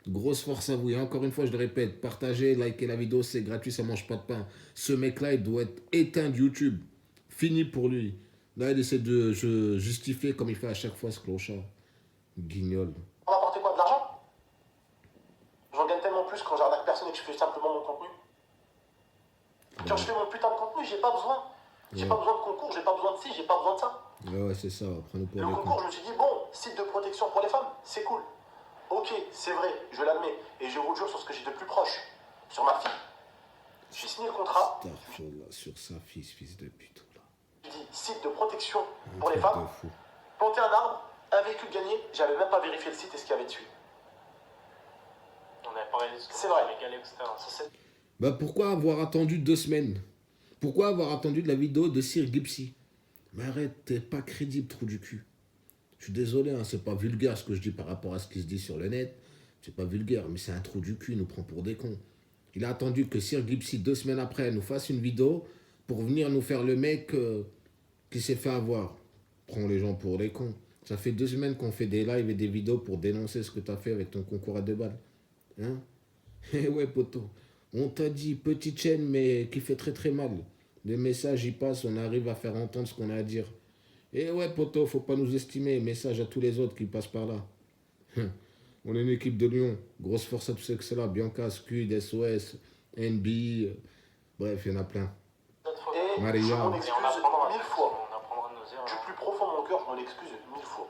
[SPEAKER 1] Grosse force à vous. Et encore une fois, je le répète, partagez, likez la vidéo, c'est gratuit, ça mange pas de pain. Ce mec-là, il doit être éteint de YouTube. Fini pour lui. Là, il essaie de justifier comme il fait à chaque fois ce clochard. Guignol.
[SPEAKER 2] On va apporter quoi, de l'argent? J'en gagne tellement plus quand j'arnaque personne et que je fais simplement mon contenu. Quand je fais mon putain de contenu, j'ai pas besoin. J'ai pas besoin de concours, j'ai pas besoin de ci, j'ai pas besoin de ça.
[SPEAKER 1] Ouais, c'est ça, prends-nous pour
[SPEAKER 2] Le
[SPEAKER 1] les
[SPEAKER 2] concours,
[SPEAKER 1] cons.
[SPEAKER 2] je me suis dit, bon, site de protection pour les femmes, c'est cool. Ok, c'est vrai, je l'admets. Et je vous le jure sur ce que j'ai de plus proche, sur ma fille. J'ai signé le contrat,
[SPEAKER 1] Starfall, là, sur sa fils de pute, là.
[SPEAKER 2] je dis site de protection
[SPEAKER 1] Un
[SPEAKER 2] pour les
[SPEAKER 1] truc
[SPEAKER 2] femmes,
[SPEAKER 1] de fou.
[SPEAKER 2] planter un arbre, un véhicule gagné, j'avais même pas vérifié le site et ce qu'il y avait dessus.
[SPEAKER 3] On avait parlé de ce
[SPEAKER 2] C'est vrai.
[SPEAKER 3] légal, etc. Ça, c'est...
[SPEAKER 1] Bah pourquoi avoir attendu 2 semaines? Pourquoi avoir attendu de la vidéo de Sir Gipsy? Mais arrête, t'es pas crédible, trou du cul. Je suis désolé, hein, c'est pas vulgaire ce que je dis par rapport à ce qui se dit sur le net. C'est pas vulgaire, mais c'est un trou du cul, il nous prend pour des cons. Il a attendu que Sir Gipsy, 2 semaines après, nous fasse une vidéo pour venir nous faire le mec qui s'est fait avoir. Prends les gens pour des cons. Ça fait 2 semaines qu'on fait des lives et des vidéos pour dénoncer ce que t'as fait avec ton concours à 2 balles. Hein? Eh ouais, poto. On t'a dit, petite chaîne, mais qui fait très très mal. Les messages y passent, on arrive à faire entendre ce qu'on a à dire. Eh ouais, poto, faut pas nous estimer. Message à tous les autres qui passent par là. On est une équipe de Lyon. Grosse force à tous ceux que c'est là. Bianca, Scud, SOS, NB. Bref, il y en a plein.
[SPEAKER 3] notre faute.
[SPEAKER 2] Et
[SPEAKER 1] Maria.
[SPEAKER 2] je m'en
[SPEAKER 3] Et
[SPEAKER 2] excuse
[SPEAKER 3] on apprendra,
[SPEAKER 2] 1000 fois.
[SPEAKER 3] on apprendra de nos erreurs.
[SPEAKER 2] Du plus profond de mon cœur, je m'en excuse 1000 fois.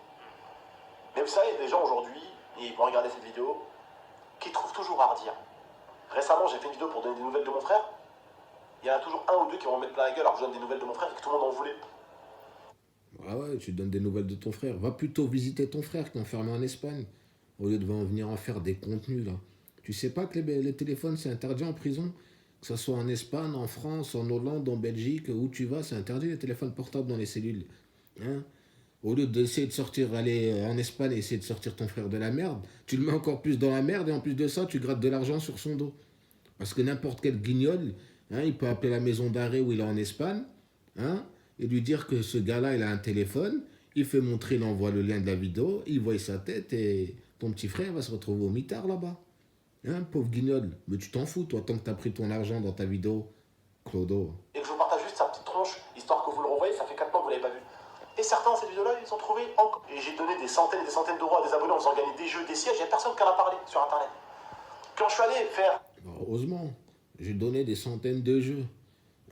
[SPEAKER 2] Mais vous savez, des gens aujourd'hui, ils vont regarder cette vidéo, qui trouvent toujours à redire. Récemment, j'ai fait une vidéo pour donner des nouvelles de mon frère. Il y en a toujours un ou deux qui vont me mettre plein la gueule alors que je donne des nouvelles de mon frère et que tout le monde en voulait.
[SPEAKER 1] Ah ouais, tu donnes des nouvelles de ton frère. Va plutôt visiter ton frère qui est enfermé en Espagne. Au lieu de venir en faire des contenus, là. Tu sais pas que les téléphones, c'est interdit en prison? Que ce soit en Espagne, en France, en Hollande, en Belgique, où tu vas, c'est interdit les téléphones portables dans les cellules. Hein? Au lieu d'essayer de sortir, aller en Espagne et essayer de sortir ton frère de la merde, tu le mets encore plus dans la merde et en plus de ça, tu grattes de l'argent sur son dos. Parce que n'importe quel guignol, hein, il peut appeler la maison d'arrêt où il est en Espagne, hein, et lui dire que ce gars-là, il a un téléphone, il fait montrer, il envoie le lien de la vidéo, il voit sa tête et ton petit frère va se retrouver au mitard là-bas. Hein, pauvre guignol. Mais tu t'en fous, toi, tant que t'as pris ton argent dans ta vidéo, Clodo.
[SPEAKER 2] Et que je vous partage juste sa petite tronche, histoire que vous le revoyez, ça fait 4 mois que vous l'avez pas vu. Et certains, cette vidéo-là, ils ont trouvé encore. Et j'ai donné des centaines et des centaines d'euros à des abonnés en faisant gagner des jeux, des sièges, il n'y a personne qui en a parlé sur Internet. Quand je suis allé faire
[SPEAKER 1] Heureusement, j'ai donné des centaines de jeux,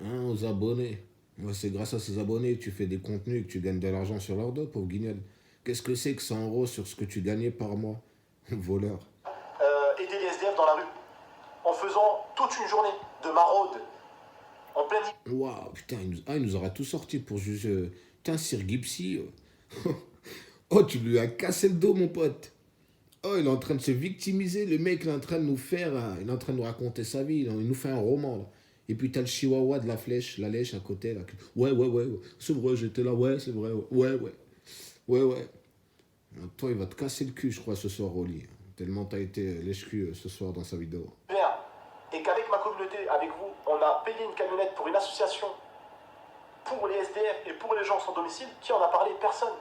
[SPEAKER 1] hein, aux abonnés. Moi, c'est grâce à ces abonnés que tu fais des contenus et que tu gagnes de l'argent sur leur dos, pauvre guignol. Qu'est-ce que c'est que 100 euros sur ce que tu gagnais par mois? Voleur.
[SPEAKER 2] aider les SDF dans la rue, en faisant toute une journée de maraude, en pleine...
[SPEAKER 1] Waouh, putain, il nous aura tout sorti pour juger. Putain, Sir Gipsy. Oh, tu lui as cassé le dos, mon pote. Oh, il est en train de se victimiser. Le mec, il est en train de nous faire. Il est en train de nous raconter sa vie. Il nous fait un roman, là. Et puis, t'as le chihuahua de la flèche, la lèche à côté, là. Ouais. C'est vrai, j'étais là. Ouais, c'est vrai. Ouais. Toi, il va te casser le cul, je crois, ce soir au lit. Tellement t'as été lèche-cul ce soir dans sa vidéo.
[SPEAKER 2] Et qu'avec ma communauté, avec vous, on a payé une camionnette pour une association pour les SDF et pour les gens sans domicile. Qui en a parlé? Personne.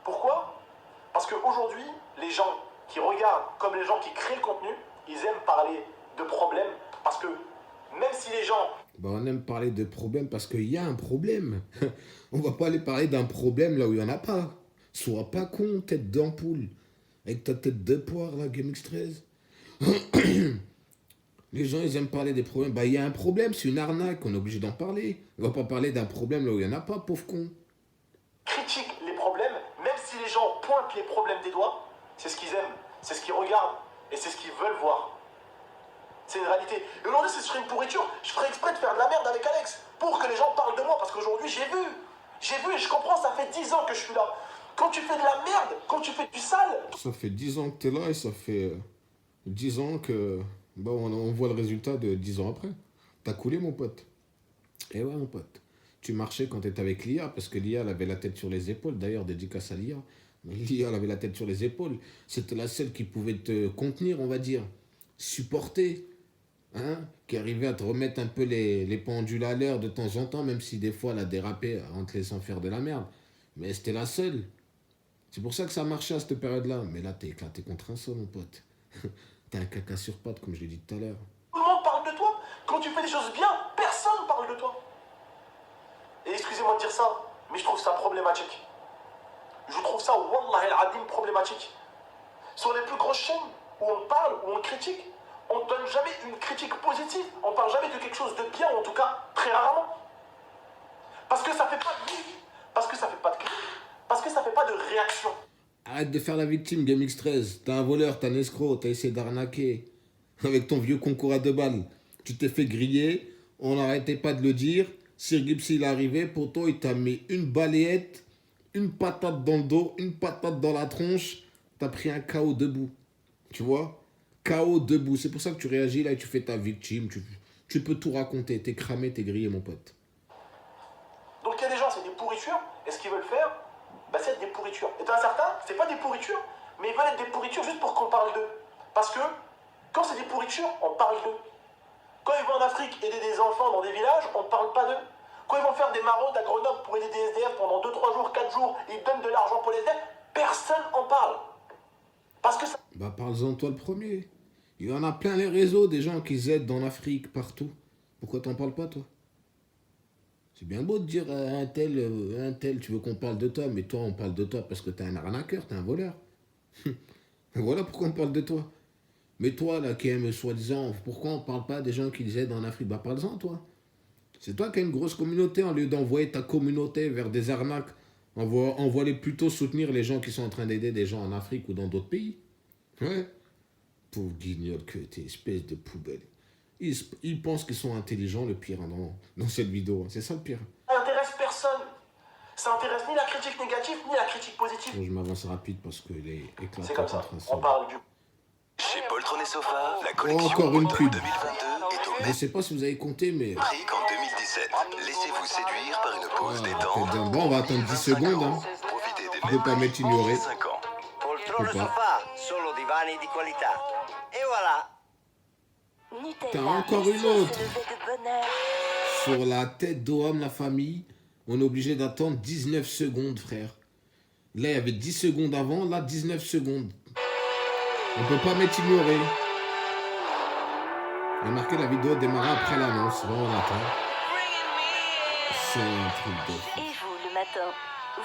[SPEAKER 2] Pourquoi? Parce qu'aujourd'hui, les gens qui regardent comme les gens qui créent le contenu, ils aiment parler de problèmes parce que même si les gens...
[SPEAKER 1] Bah, on aime parler de problèmes parce qu'il y a un problème. On va pas aller parler d'un problème là où il n'y en a pas. Sois pas con, tête d'ampoule. Avec ta tête de poire là, GameX13. Les gens, ils aiment parler des problèmes. Bah, il y a un problème, c'est une arnaque, on est obligé d'en parler. On va pas parler d'un problème là où il n'y en a pas, pauvre con.
[SPEAKER 2] critiquent les problèmes, même si les gens pointent les problèmes des doigts, c'est ce qu'ils aiment, c'est ce qu'ils regardent et c'est ce qu'ils veulent voir. C'est une réalité. Et aujourd'hui, ce serait une pourriture. Je ferais exprès de faire de la merde avec Alex pour que les gens parlent de moi parce qu'aujourd'hui, j'ai vu et je comprends, ça fait 10 ans que je suis là. Quand tu fais de la merde, quand tu fais du sale,
[SPEAKER 1] Ça fait 10 ans que t'es là et ça fait 10 ans que... Bon, on voit le résultat de 10 ans après. T'as coulé, mon pote. Eh ouais, mon pote. Tu marchais quand t'étais avec Lia, parce que Lia, elle avait la tête sur les épaules. D'ailleurs, dédicace à Lia. Mais Lia, elle avait la tête sur les épaules. C'était la seule qui pouvait te contenir, on va dire. Supporter. Hein, qui arrivait à te remettre un peu les pendules à l'heure de temps en temps, même si des fois elle a dérapé en te laissant faire de la merde. Mais c'était la seule. C'est pour ça que ça marchait à cette période-là. Mais là, t'es éclaté contre un seul, mon pote. T'es un caca sur pattes, comme je l'ai dit tout à l'heure.
[SPEAKER 2] Tout le monde parle de toi. Quand tu fais des choses bien, personne parle de toi. Et excusez-moi de dire ça, mais je trouve ça problématique. Je trouve ça, wallah el-adim, problématique. Sur les plus grosses chaînes où on parle, où on critique, on ne donne jamais une critique positive. On ne parle jamais de quelque chose de bien, ou en tout cas, très rarement. Parce que ça fait pas de vie, parce que ça fait pas de critique, parce que ça fait pas de réaction.
[SPEAKER 1] Arrête de faire la victime, GameX13. T'es un voleur, t'es un escroc, t'as essayé d'arnaquer. Avec ton vieux concours à 2 balles. Tu t'es fait griller, on n'arrêtait pas de le dire. Sir Gibbs, il est arrivé, poto, il t'a mis une balayette, une patate dans le dos, une patate dans la tronche. T'as pris un KO debout. Tu vois? KO debout. C'est pour ça que tu réagis là et tu fais ta victime. Tu peux tout raconter. T'es cramé, t'es grillé, mon pote.
[SPEAKER 2] Donc il y a des gens, c'est des pourritures, et ce qu'ils veulent faire, bah, c'est être des pourritures. Et t'as certains, c'est pas des pourritures, mais ils veulent être des pourritures juste pour qu'on parle d'eux. Parce que, quand c'est des pourritures, on parle d'eux. Quand ils vont en Afrique aider des enfants dans des villages, on ne parle pas d'eux. Quand ils vont faire des maraudes à Grenoble pour aider des SDF pendant 2, 3 jours, 4 jours, ils donnent de l'argent pour les SDF, personne en parle. Parce que ça...
[SPEAKER 1] Bah parle-en toi le premier. Il y en a plein les réseaux, des gens qui aident dans l'Afrique, partout. Pourquoi t'en parles pas, toi? C'est bien beau de dire à un tel, tu veux qu'on parle de toi, mais toi, on parle de toi parce que t'es un arnaqueur, t'es un voleur. Voilà pourquoi on parle de toi. Mais toi, là, qui aime soi-disant, pourquoi on parle pas des gens qui aident en Afrique? Bah parle-en, toi. C'est toi qui as une grosse communauté, au lieu d'envoyer ta communauté vers des arnaques. Envoie-les plutôt soutenir les gens qui sont en train d'aider des gens en Afrique ou dans d'autres pays. Ouais. Pauvre guignol que t'es, espèce de poubelle. Ils pensent qu'ils sont intelligents, le pire, hein, dans cette vidéo. C'est ça le pire.
[SPEAKER 2] Ça intéresse personne. Ça intéresse ni la critique négative, ni la critique positive.
[SPEAKER 1] Bon, je m'avance rapide parce qu'il est éclaté.
[SPEAKER 2] C'est comme ça.
[SPEAKER 1] contre un
[SPEAKER 2] On
[SPEAKER 1] seul.
[SPEAKER 2] parle du...
[SPEAKER 7] Chez Poltron et Sofa, la collection
[SPEAKER 1] Encore une
[SPEAKER 7] automne
[SPEAKER 1] pub.
[SPEAKER 7] 2022 est au
[SPEAKER 1] Je
[SPEAKER 7] même
[SPEAKER 1] sais pas si vous avez compté, mais...
[SPEAKER 7] prix qu'en 2017. Laissez-vous séduire par une pause détente.
[SPEAKER 1] c'est bien. Bon, on va attendre 10 secondes. Hein.
[SPEAKER 7] Profitez des
[SPEAKER 1] On
[SPEAKER 7] mêmes
[SPEAKER 1] peut pas mettre
[SPEAKER 7] prix
[SPEAKER 1] ignoré.
[SPEAKER 7] 5 ans.
[SPEAKER 8] Poltrone
[SPEAKER 1] Ou pas.
[SPEAKER 8] sofà, solo divani di qualità. E voilà.
[SPEAKER 5] Nutella,
[SPEAKER 1] T'as encore une
[SPEAKER 5] source
[SPEAKER 1] autre.
[SPEAKER 5] élevée de bonheur.
[SPEAKER 1] Sur la tête d'Oham, la famille, on est obligé d'attendre 19 secondes, frère. Là, il y avait 10 secondes avant, là, 19 secondes. On peut pas mettre ignoré. Il y a marqué la vidéo démarra après l'annonce. Bon, on attend. C'est un truc de fou.
[SPEAKER 5] Et vous, le matin,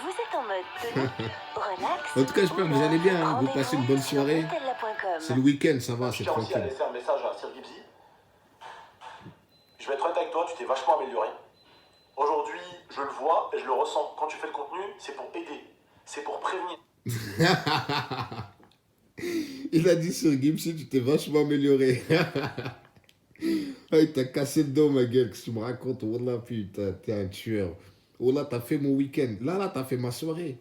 [SPEAKER 5] vous êtes en mode tenue, relax.
[SPEAKER 1] En tout cas, j'espère que vous allez bien, hein. Vous
[SPEAKER 5] Rendez-vous
[SPEAKER 1] passez une bonne
[SPEAKER 5] sur
[SPEAKER 1] soirée.
[SPEAKER 5] Nutella.com.
[SPEAKER 1] C'est le week-end, ça va,
[SPEAKER 2] Je
[SPEAKER 1] c'est
[SPEAKER 2] tiens aussi à
[SPEAKER 1] tranquille.
[SPEAKER 2] laisser un message à Sir Gibbsy. Je vais être honnête avec toi, tu t'es vachement amélioré. Aujourd'hui, je le vois et je le ressens. Quand tu fais le contenu, c'est pour aider. C'est pour prévenir.
[SPEAKER 1] Il a dit sur Gimsy, tu t'es vachement amélioré. Ah, il t'a cassé le dos, ma gueule, que tu me racontes. Wallah, putain, t'es un tueur. Wallah, t'as fait mon week-end. Là, t'as fait ma soirée.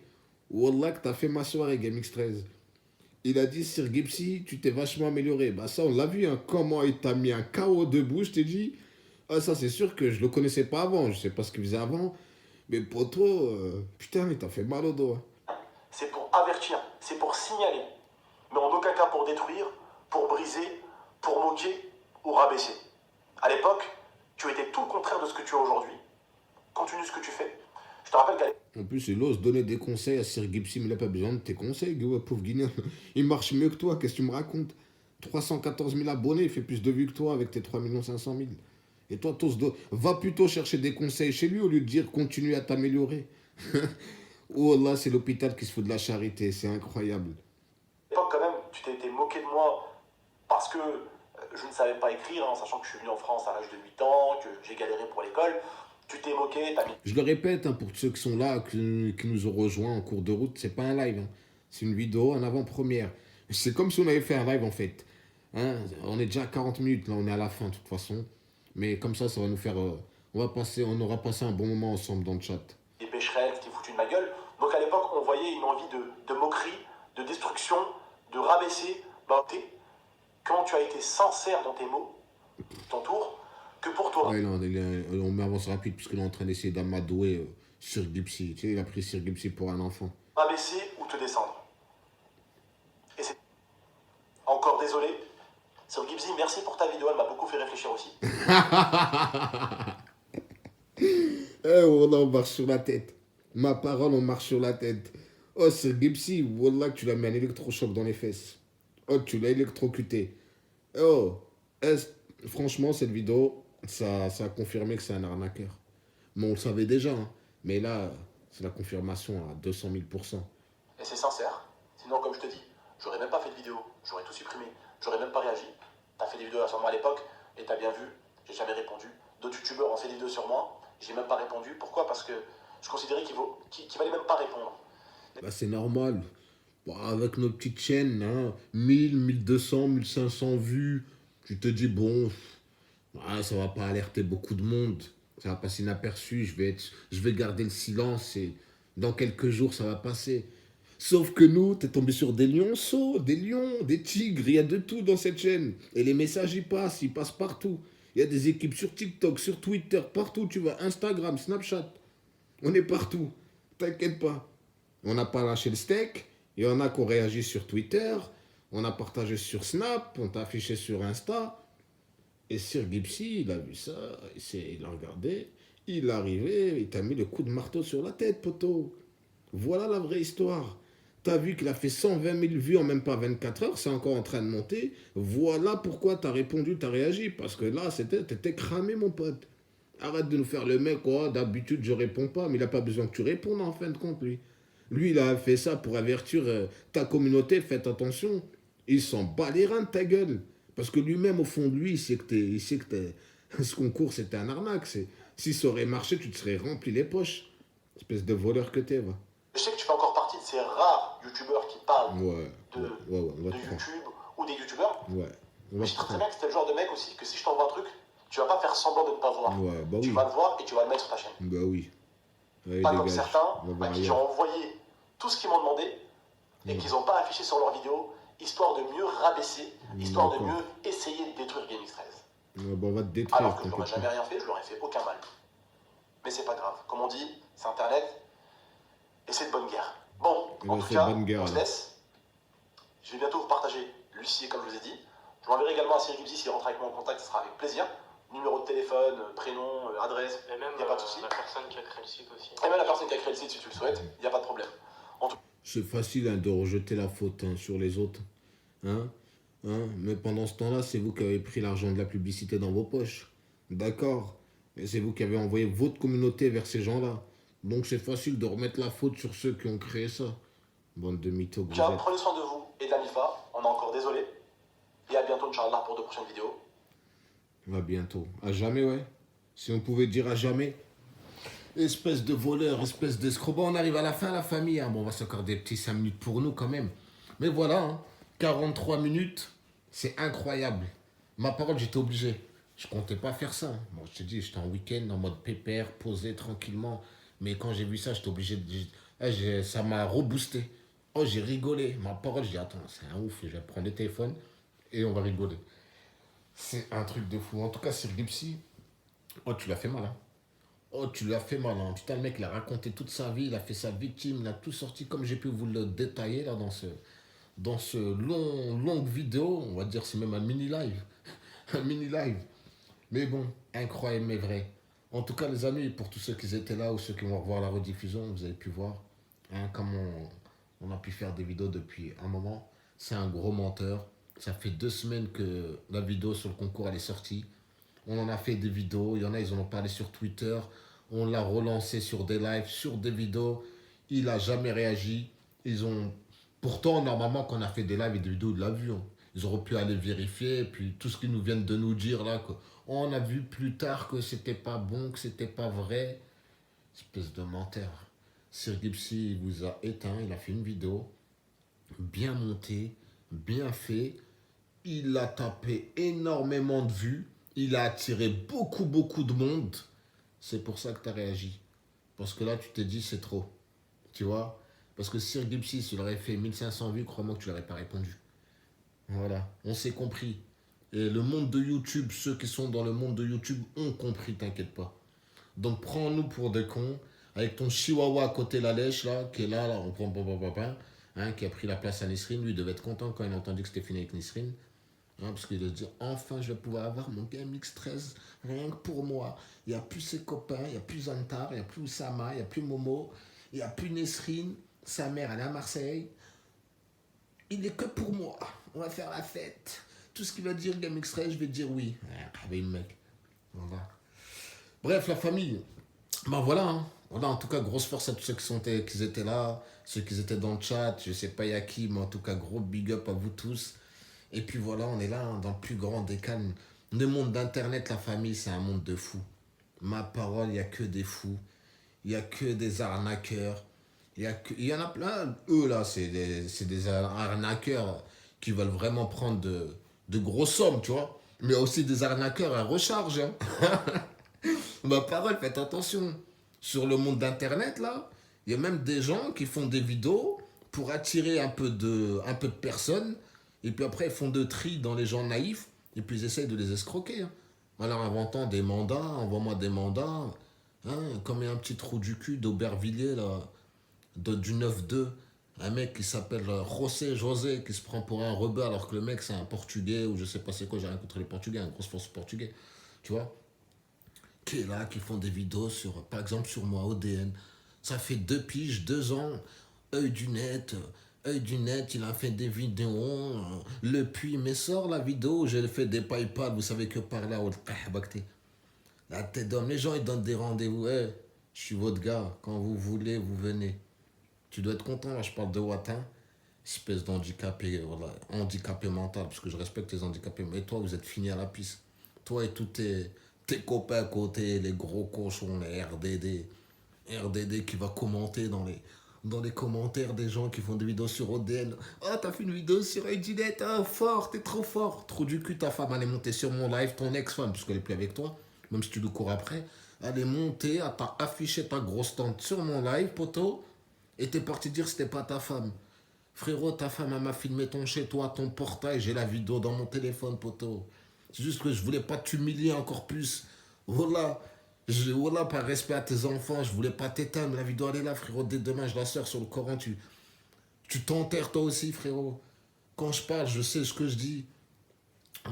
[SPEAKER 1] Wallah, que t'as fait ma soirée, GameX13. Il a dit sur Gipsy, tu t'es vachement amélioré. Bah, ça, on l'a vu, hein. Comment il t'a mis un KO debout, je t'ai dit. Ah, ça, c'est sûr que je le connaissais pas avant. Je sais pas ce qu'il faisait avant. Mais poto, putain, il t'a fait mal au dos. Hein.
[SPEAKER 2] C'est pour avertir, c'est pour signaler. Mais en aucun cas pour détruire, pour briser, pour moquer ou rabaisser. À l'époque, tu étais tout le contraire de ce que tu es aujourd'hui. Continue ce que tu fais. Je te rappelle qu'à l'époque,
[SPEAKER 1] En plus, il ose donner des conseils à Sir Gipsy, mais il n'a pas besoin de tes conseils, gars, pauvre guignol. Il marche mieux que toi, qu'est-ce que tu me racontes? 314 000 abonnés, il fait plus de vues que toi avec tes 3 500 000. Et toi, va plutôt chercher des conseils chez lui au lieu de dire continue à t'améliorer. Oh là, c'est l'hôpital qui se fout de la charité, c'est incroyable.
[SPEAKER 2] quand même, tu t'es été moqué de moi parce que je ne savais pas écrire, en sachant que je suis venu en France à l'âge de 8 ans, que j'ai galéré pour l'école. Tu t'es moqué, t'as mis...
[SPEAKER 1] Je le répète, hein, pour ceux qui sont là, qui nous ont rejoints en cours de route, c'est pas un live. Hein. C'est une vidéo en avant-première. C'est comme si on avait fait un live en fait. Hein, on est déjà à 40 minutes, là on est à la fin de toute façon. Mais comme ça va nous faire... on aura passé un bon moment ensemble dans le chat.
[SPEAKER 2] des pécherelles qui t'es foutu de ma gueule. Donc à l'époque, on voyait une envie de moquerie, de destruction, de rabaisser. Bah, quand tu as été sincère dans tes mots, ton tour, que que pour toi.
[SPEAKER 1] Ouais, non, on avance rapide parce qu'il est en train d'essayer d'amadouer Sir Gipsy. Tu sais, il a pris Sir Gipsy pour un enfant.
[SPEAKER 2] M'abaisser ou te descendre. Et c'est encore désolé. Sir Gibbsy, merci pour ta vidéo, elle m'a beaucoup fait réfléchir aussi.
[SPEAKER 1] On marche sur la tête. Ma parole, on marche sur la tête. Oh, Sir Gipsy, wallah, que tu l'as mis un électrochoc dans les fesses. Oh, tu l'as électrocuté. Oh, franchement, cette vidéo, ça a confirmé que c'est un arnaqueur. Mais on le savait déjà, hein. Mais là, c'est la confirmation à 200 000%.
[SPEAKER 2] Et c'est sincère. Sinon, comme je te dis, j'aurais même pas fait de vidéo. J'aurais tout supprimé. J'aurais même pas réagi. T'as fait des vidéos à moi à l'époque et t'as bien vu, j'ai jamais répondu. D'autres youtubeurs ont fait des vidéos sur moi, j'ai même pas répondu. Pourquoi? Parce que je considérais qu'il valait même pas répondre.
[SPEAKER 1] Bah, c'est normal. Bon, avec nos petites chaînes, hein, 1000, 1200, 1500 vues, tu te dis, bon, ouais, ça va pas alerter beaucoup de monde. Ça va passer inaperçu, je vais garder le silence et dans quelques jours, ça va passer. Sauf que nous, t'es tombé sur des lionceaux, des lions, des tigres, il y a de tout dans cette chaîne. Et les messages, ils passent partout. Il y a des équipes sur TikTok, sur Twitter, partout tu vas, Instagram, Snapchat. On est partout, t'inquiète pas. On n'a pas lâché le steak, il y en a qui ont réagi sur Twitter, on a partagé sur Snap, on t'a affiché sur Insta. Et Sir Gipsy, il a vu ça, il a regardé, il est arrivé, il t'a mis le coup de marteau sur la tête, poteau. Voilà la vraie histoire. T'as vu qu'il a fait 120 000 vues en même pas 24 heures, c'est encore en train de monter. Voilà pourquoi t'as répondu, t'as réagi. Parce que là, t'étais cramé, mon pote. Arrête de nous faire le mec, oh, d'habitude, je réponds pas. Mais il n'a pas besoin que tu répondes, en fin de compte, lui. Lui, il a fait ça pour avertir ta communauté, faites attention. Il s'en bat les reins de ta gueule. Parce que lui-même, au fond de lui, il sait que ce concours, c'était un arnaque. Si ça aurait marché, tu te serais rempli les poches. Espèce de voleur que t'es, va.
[SPEAKER 2] Je sais que tu fais encore partie de ces rares youtubeurs qui parlent
[SPEAKER 1] Ouais,
[SPEAKER 2] de YouTube ou des youtubeurs.
[SPEAKER 1] Ouais.
[SPEAKER 2] Mais je sais très bien que c'était le genre de mec aussi que si je t'envoie un truc, tu vas pas faire semblant de ne pas voir.
[SPEAKER 1] Ouais, bah
[SPEAKER 2] tu
[SPEAKER 1] oui.
[SPEAKER 2] vas le voir et tu vas le mettre sur ta chaîne.
[SPEAKER 1] Bah oui. Ouais,
[SPEAKER 2] Pas
[SPEAKER 1] dégage.
[SPEAKER 2] comme certains
[SPEAKER 1] On va
[SPEAKER 2] à qui j'ai
[SPEAKER 1] voir
[SPEAKER 2] envoyé tout ce qu'ils m'ont demandé et qu'ils n'ont pas affiché sur leur vidéo, histoire de mieux rabaisser, histoire de
[SPEAKER 1] D'accord.
[SPEAKER 2] mieux essayer de détruire GameX13.
[SPEAKER 1] ailleurs. Ouais, bah, on va te détruire.
[SPEAKER 2] Alors que je n'aurais
[SPEAKER 1] t'inquiète
[SPEAKER 2] jamais
[SPEAKER 1] pas.
[SPEAKER 2] rien fait, je leur ai fait aucun mal. Mais c'est pas grave. Comme on dit, c'est Internet et c'est de bonne guerre. Bon,
[SPEAKER 1] Et
[SPEAKER 2] en
[SPEAKER 1] ouais,
[SPEAKER 2] tout
[SPEAKER 1] c'est
[SPEAKER 2] cas,
[SPEAKER 1] bonne guerre,
[SPEAKER 2] on se
[SPEAKER 1] là.
[SPEAKER 2] laisse. Je vais bientôt vous partager l'huissier, comme je vous ai dit. Je m'enverrai également à Sir Gipsy s'il rentre avec moi en contact, ce sera avec plaisir. Numéro de téléphone, prénom, adresse,
[SPEAKER 3] Et même
[SPEAKER 2] il n'y a pas de souci.
[SPEAKER 3] la personne qui a créé le site aussi.
[SPEAKER 2] Et même la personne qui a créé le site, si tu le souhaites, il n'y a pas de problème.
[SPEAKER 1] C'est facile, hein, de rejeter la faute, hein, sur les autres. Hein? Mais pendant ce temps-là, c'est vous qui avez pris l'argent de la publicité dans vos poches. D'accord. Et c'est vous qui avez envoyé votre communauté vers ces gens-là. Donc c'est facile de remettre la faute sur ceux qui ont créé ça. Bande de mythos que vous
[SPEAKER 2] Tiens,
[SPEAKER 1] êtes.
[SPEAKER 2] prenez soin de vous et de la MIFA. On est encore désolé. Et à bientôt, Inch'Allah, pour de prochaines vidéos.
[SPEAKER 1] À bientôt. À jamais, ouais. Si on pouvait dire à jamais. Espèce de voleur, espèce d'escroc. Bon, on arrive à la fin, la famille. Hein. Bon, on va s'accorder des petits 5 minutes pour nous quand même. Mais voilà, hein. 43 minutes, c'est incroyable. Ma parole, j'étais obligé. Je comptais pas faire ça. Hein. Bon, je te dis, j'étais en week-end, en mode pépère, posé tranquillement. Mais quand j'ai vu ça, j'étais obligé de... ça m'a reboosté. Oh, j'ai rigolé. Ma parole, j'ai dit, attends, c'est un ouf. Je vais prendre le téléphone et on va rigoler. C'est un truc de fou. En tout cas, Sir Gipsy, oh, tu l'as fait mal, hein. Oh, tu lui as fait mal, hein. Putain, le mec, il a raconté toute sa vie, il a fait sa victime, il a tout sorti comme j'ai pu vous le détailler là dans ce longue vidéo. On va dire c'est même un mini-live. Un mini-live. Mais bon, incroyable mais vrai. En tout cas, les amis, pour tous ceux qui étaient là ou ceux qui vont revoir la rediffusion, vous avez pu voir, hein, comme on a pu faire des vidéos depuis un moment. C'est un gros menteur. Ça fait 2 semaines que la vidéo sur le concours elle est sortie. On en a fait des vidéos, il y en a, ils en ont parlé sur Twitter. On l'a relancé sur des lives, sur des vidéos. Il n'a jamais réagi. Pourtant, normalement, quand on a fait des lives et des vidéos, de l'a vu. Hein. Ils auraient pu aller vérifier. Et puis, tout ce qu'ils nous viennent de nous dire là, on a vu plus tard que c'était pas bon, que c'était pas vrai. Espèce de menteur. Sir Gipsy, il vous a éteint. Il a fait une vidéo bien montée, bien fait. Il a tapé énormément de vues. Il a attiré beaucoup de monde. C'est pour ça que tu as réagi. Parce que là, tu t'es dit, c'est trop. Tu vois? Parce que Sir Gipsy, s'il aurait fait 1500 vues, crois-moi que tu n'aurais pas répondu. Voilà. On s'est compris. Et le monde de YouTube, ceux qui sont dans le monde de YouTube ont compris, t'inquiète pas. Donc prends-nous pour des cons, avec ton chihuahua à côté la lèche, là, qui est là, on prend papa, hein, qui a pris la place à Nisrine. Lui, il devait être content quand il a entendu que c'était fini avec Nisrine. Hein, parce qu'il doit se dire, enfin, je vais pouvoir avoir mon Game X13, rien que pour moi. Il n'y a plus ses copains, il n'y a plus Antar, il n'y a plus Oussama, il n'y a plus Momo, il n'y a plus Nesrine. Sa mère, elle est à Marseille. Il n'est que pour moi. On va faire la fête. Tout ce qu'il va dire Game X13, je vais dire oui. Ah, ben, mec. Voilà. Bref, la famille. Ben voilà, hein. Voilà, en tout cas, grosse force à tous ceux qui étaient là, ceux qui étaient dans le chat. Je sais pas il y a qui, mais en tout cas, gros big up à vous tous. Et puis voilà, on est là, hein, dans le plus grand des calmes. Le monde d'Internet, la famille, c'est un monde de fous. Ma parole, il n'y a que des fous. Il n'y a que des arnaqueurs. Il y en a plein. Eux, là, c'est des arnaqueurs qui veulent vraiment prendre de grosses sommes, tu vois. Mais aussi des arnaqueurs à recharge. Hein. Ma parole, faites attention. Sur le monde d'Internet, là, il y a même des gens qui font des vidéos pour attirer un peu de personnes. Et puis après, ils font de tri dans les gens naïfs. Et puis ils essayent de les escroquer. Hein. En leur inventant des mandats, envoie-moi des mandats. Hein, comme il y a un petit trou du cul d'Aubervilliers, là, du 9-2. Un mec qui s'appelle José, qui se prend pour un rebeu alors que le mec c'est un Portugais ou je sais pas c'est quoi, j'ai rien contre les Portugais, un gros force portugais. Tu vois, qui est là, qui font des vidéos sur, par exemple sur moi, ODN. Ça fait 2 piges, 2 ans, œil du net, il a fait des vidéos, le puits, mais sort la vidéo, j'ai fait des PayPal, vous savez que par là, la tête d'homme, les gens ils donnent des rendez-vous, hey, je suis votre gars, quand vous voulez, vous venez. Tu dois être content, là je parle de Watin, espèce d'handicapé, voilà, handicapé mental, parce que je respecte les handicapés, mais toi vous êtes fini à la piste. Toi et tous tes copains à côté, les gros cochons, les RDD qui va commenter dans les commentaires des gens qui font des vidéos sur ODN. Oh, t'as fait une vidéo sur Edinette, oh, fort, t'es trop fort. Trou du cul, ta femme, elle est montée sur mon live, ton ex-femme, parce qu'elle est plus avec toi, même si tu le cours après. Elle est montée, elle t'a affiché ta grosse tante sur mon live, poteau, et t'es parti dire que c'était pas ta femme. Frérot, ta femme, elle m'a filmé ton chez toi, ton portail, j'ai la vidéo dans mon téléphone, poteau. C'est juste que je voulais pas t'humilier encore plus. Voilà. Voilà, par respect à tes enfants, je voulais pas t'éteindre. La vidéo, elle est là, frérot. Dès demain, je la sors sur le Coran. Tu t'enterres toi aussi, frérot. Quand je parle, je sais ce que je dis.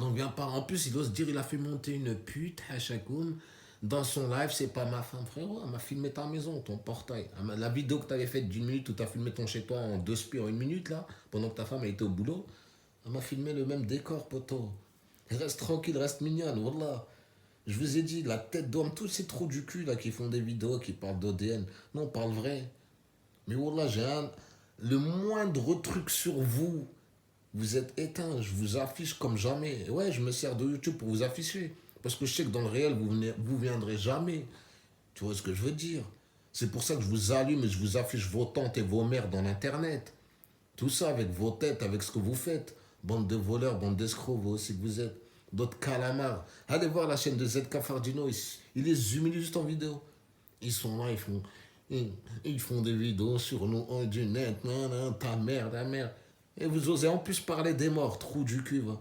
[SPEAKER 1] Donc, viens pas. En plus, il ose dire, il a fait monter une pute, Hachakoum. Dans son live, c'est pas ma femme, frérot. Elle m'a filmé ta maison, ton portail. La vidéo que t'avais faite d'une minute où t'as filmé ton chez toi en 2 spies en 1 minute, là, pendant que ta femme elle était au boulot, elle m'a filmé le même décor, poteau. Reste tranquille, reste mignonne, wallah. Je vous ai dit, la tête d'homme, tous ces trous du cul là qui font des vidéos, qui parlent d'ODN. Non, on parle vrai. Mais wallah, le moindre truc sur vous, vous êtes éteint. Je vous affiche comme jamais. Ouais, je me sers de YouTube pour vous afficher. Parce que je sais que dans le réel, vous viendrez jamais. Tu vois ce que je veux dire? C'est pour ça que je vous allume et je vous affiche vos tantes et vos mères dans l'internet. Tout ça avec vos têtes, avec ce que vous faites. Bande de voleurs, bande d'escrocs, vous aussi que vous êtes. D'autres calamars. Allez voir la chaîne de ZK Fardino, ils les humilient juste en vidéo. Ils sont là, ils font des vidéos sur nous, oh, du net, non, ta mère. Et vous osez en plus parler des morts, trou du cul, va.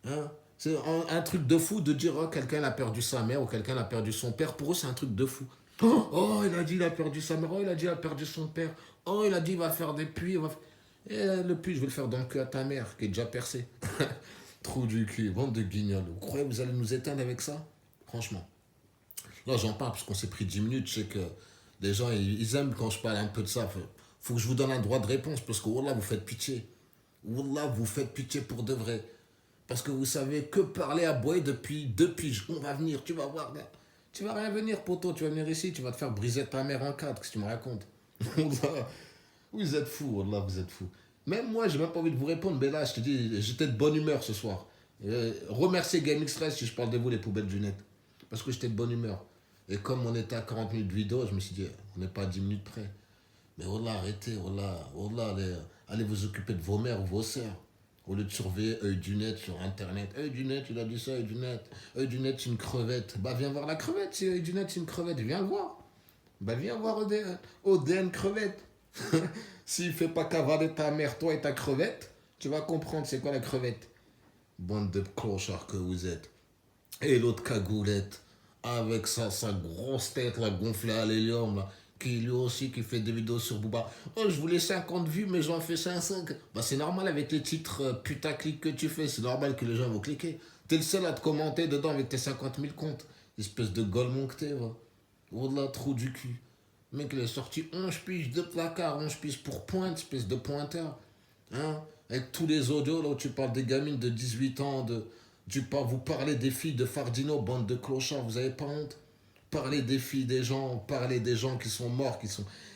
[SPEAKER 1] Hein? C'est un truc de fou de dire, oh, quelqu'un a perdu sa mère ou quelqu'un a perdu son père. Pour eux, c'est un truc de fou. Oh, il a dit il a perdu sa mère, oh, il a dit il a perdu son père. Oh, il a dit il va faire des puits. Et le puits, je vais le faire dans le cul à ta mère, qui est déjà percée. Trou du cul, bande de guignols. Vous croyez que vous allez nous éteindre avec ça? Franchement. Là, j'en parle parce qu'on s'est pris 10 minutes. Je sais que les gens, ils aiment quand je parle un peu de ça. Faut que je vous donne un droit de réponse parce que, wallah, vous faites pitié. Wallah, vous faites pitié pour de vrai. Parce que vous savez que parler à Boy depuis 2 piges. On va venir, tu vas voir. Tu vas rien venir, poteau. Tu vas venir ici, tu vas te faire briser ta mère en 4. Qu'est-ce que tu me racontes? Vous êtes fous, wallah, vous êtes fous. Même moi, j'ai même pas envie de vous répondre, mais là, je te dis, j'étais de bonne humeur ce soir. Remerciez GameX13 si je parle de vous, les poubelles du net. Parce que j'étais de bonne humeur. Et comme on était à 40 minutes de vidéo, je me suis dit, on n'est pas à 10 minutes près. Mais wallah, arrêtez, wallah, allez vous occuper de vos mères ou vos sœurs. Au lieu de surveiller œil du net sur internet. Œil du net, il a dit ça, œil du net. Œil du net, c'est une crevette. Bah, viens voir la crevette, si œil du net, c'est une crevette, viens le voir. Bah, viens voir ODN crevette. S'il fait pas cavaler ta mère, toi et ta crevette, tu vas comprendre c'est quoi la crevette. Bande de clochards que vous êtes. Et l'autre cagoulette, avec sa grosse tête là, gonflée à l'hélium, là, qui lui aussi qui fait des vidéos sur Booba. Oh, je voulais 50 vues, mais j'en fais 500. Bah, c'est normal avec les titres putaclic que tu fais, c'est normal que les gens vont cliquer. T'es le seul à te commenter dedans avec tes 50 000 comptes. Espèce de golemon que t'es, va. Wallah, trou du cul. Mec, il est sorti 11 piges de placard, 11 piges pour pointe, espèce de pointeur. Hein? Avec tous les audios là où tu parles des gamines de 18 ans, vous parlez des filles de Fardino, bande de clochards, vous avez pas honte? Parlez des filles des gens, parlez des gens qui sont morts,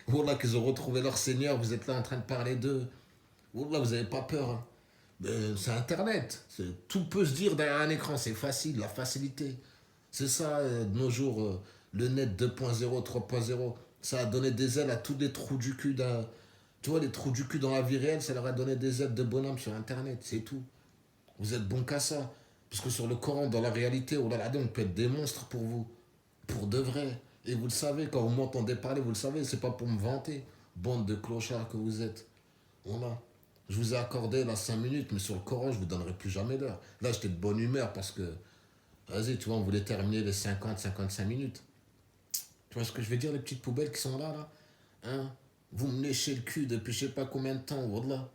[SPEAKER 1] voilà, qu'ils ont retrouvé leur Seigneur, vous êtes là en train de parler d'eux. Voilà, vous avez pas peur. Hein. C'est Internet. Tout peut se dire derrière un écran, c'est facile, la facilité. C'est ça, de nos jours, le net 2.0, 3.0, ça a donné des ailes à tous les trous du cul d'un. Tu vois, les trous du cul dans la vie réelle, ça leur a donné des ailes de bonhomme sur Internet, c'est tout. Vous êtes bon qu'à ça. Parce que sur le Coran, dans la réalité, oh là là, on peut être des monstres pour vous. Pour de vrai. Et vous le savez, quand vous m'entendez parler, vous le savez, c'est pas pour me vanter. Bande de clochards que vous êtes. Voilà. Je vous ai accordé là 5 minutes, mais sur le Coran, je vous donnerai plus jamais l'heure. Là, j'étais de bonne humeur parce que, vas-y, tu vois, on voulait terminer les 50-55 minutes. Tu vois ce que je veux dire, les petites poubelles qui sont là? Hein? Vous me léchez le cul depuis je sais pas combien de temps, voilà.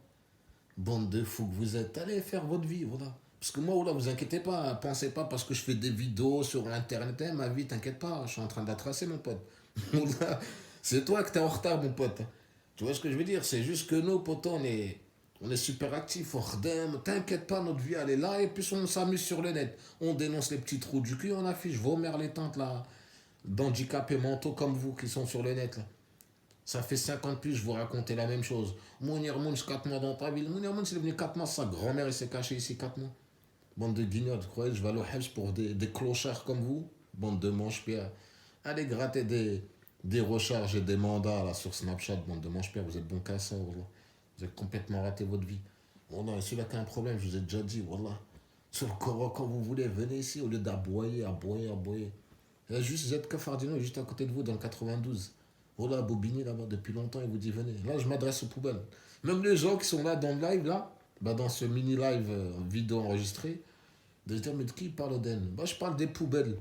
[SPEAKER 1] Bande de fous que vous êtes. Allez faire votre vie, voilà. Parce que moi, voilà, vous inquiétez pas, hein, pensez pas parce que je fais des vidéos sur internet, hein, ma vie, t'inquiète pas, je suis en train de la tracer, mon pote. Voilà. C'est toi que t'es en retard, mon pote. Tu vois ce que je veux dire? C'est juste que nous, potes, on est super actifs, t'inquiète pas, notre vie, elle est là, et puis on s'amuse sur le net. On dénonce les petits trous du cul, on affiche vos mères les tantes, là, d'handicapés mentaux comme vous qui sont sur le net, là. Ça fait 50 plus, je vous racontais la même chose. Mounir Mouns, 4 mois dans ta ville. Mounir Mouns, il est venu 4 mois, sa grand-mère, il s'est caché ici 4 mois. Bande de guignols, vous croyez, je vais aller au Hebs pour des clochards comme vous? Bande de manche-pierre. Allez gratter des recharges et des mandats là, sur Snapchat, bande de manche-pierre, vous êtes bon qu'à ça, voilà. Vous avez complètement raté votre vie. Voilà, celui-là qui a un problème, je vous ai déjà dit, voilà. Sur le Coran, quand vous voulez, venez ici au lieu d'aboyer, aboyer. Il y a juste ZK Fardino, juste à côté de vous, dans le 92. Voilà, Bobigny là-bas, depuis longtemps, il vous dit venez. Là, je m'adresse aux poubelles. Même les gens qui sont là dans le live, là, bah, dans ce mini-live vidéo enregistré, de se dire, mais de qui parle d'elle? Bah, je parle des poubelles.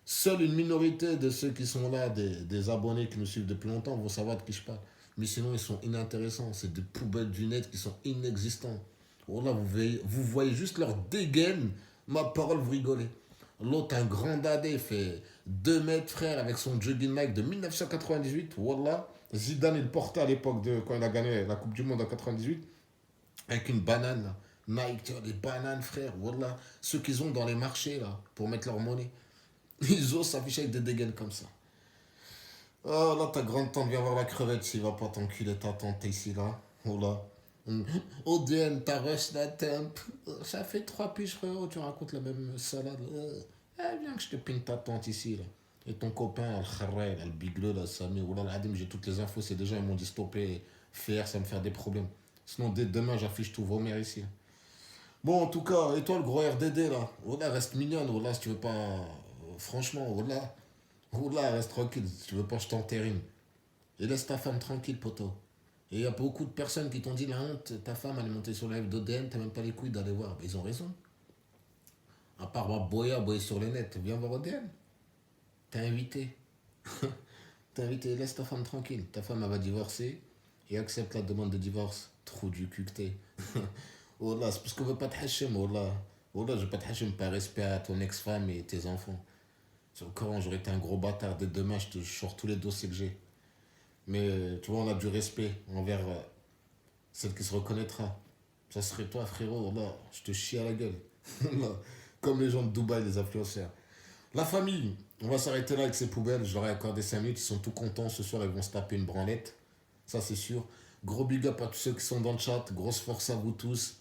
[SPEAKER 1] Seule une minorité de ceux qui sont là, des abonnés qui nous suivent depuis longtemps, vont savoir de qui je parle. Mais sinon, ils sont inintéressants. C'est des poubelles du net qui sont inexistants. Voilà, vous voyez juste leur dégaine. Ma parole, vous rigolez. L'autre, un grand dadé, fait 2 mètres, frère, avec son jogging Nike de 1998. Wallah. Zidane, il portait à l'époque quand il a gagné la Coupe du Monde en 98. Avec une banane, là. Nike, tu vois, des bananes, frère. Wallah. Ceux qu'ils ont dans les marchés, là, pour mettre leur monnaie. Ils osent s'afficher avec des dégaines comme ça. Oh là, ta grande tante vient voir la crevette s'il va pas t'enculer ta tante ici, là. Oh là. ODN, t'as rush la temp. Ça fait 3 piges, frérot, tu racontes la même salade. Viens que je te ping ta tante ici, là. Et ton copain, le kharray, le bigleux, là, Samy, oh là, j'ai toutes les infos, c'est déjà, ils m'ont dit stopper, faire, ça me fait des problèmes. Sinon, dès demain, j'affiche tous vos mères ici. Bon, en tout cas, et toi, le gros RDD, là, oh là, reste mignonne, oh là, si tu veux pas. Franchement, oh là, reste tranquille, si tu veux pas, je t'entérine. Et laisse ta femme tranquille, poteau. Et il y a beaucoup de personnes qui t'ont dit la honte, ta femme elle est montée sur la live d'ODN, t'as même pas les couilles d'aller voir. Ben, ils ont raison. À part voir boyer sur les nets, viens voir ODN. T'es invité. T'es invité, laisse ta femme tranquille. Ta femme elle va divorcer et accepte la demande de divorce. Trou du cul que t'es. Oh là, c'est parce qu'on veut pas te hachem, oh là. Oh là, je veux pas te hachem par respect à ton ex-femme et tes enfants. Sur le Coran, j'aurais été un gros bâtard. Dès demain, je te sors tous les dossiers que j'ai. Mais tu vois, on a du respect envers celle qui se reconnaîtra. Ça serait toi, frérot, là, je te chie à la gueule. Comme les gens de Dubaï, les influenceurs. La famille, on va s'arrêter là avec ces poubelles. Je leur ai accordé 5 minutes, ils sont tout contents. Ce soir, ils vont se taper une branlette. Ça, c'est sûr. Gros big up à tous ceux qui sont dans le chat. Grosse force à vous tous.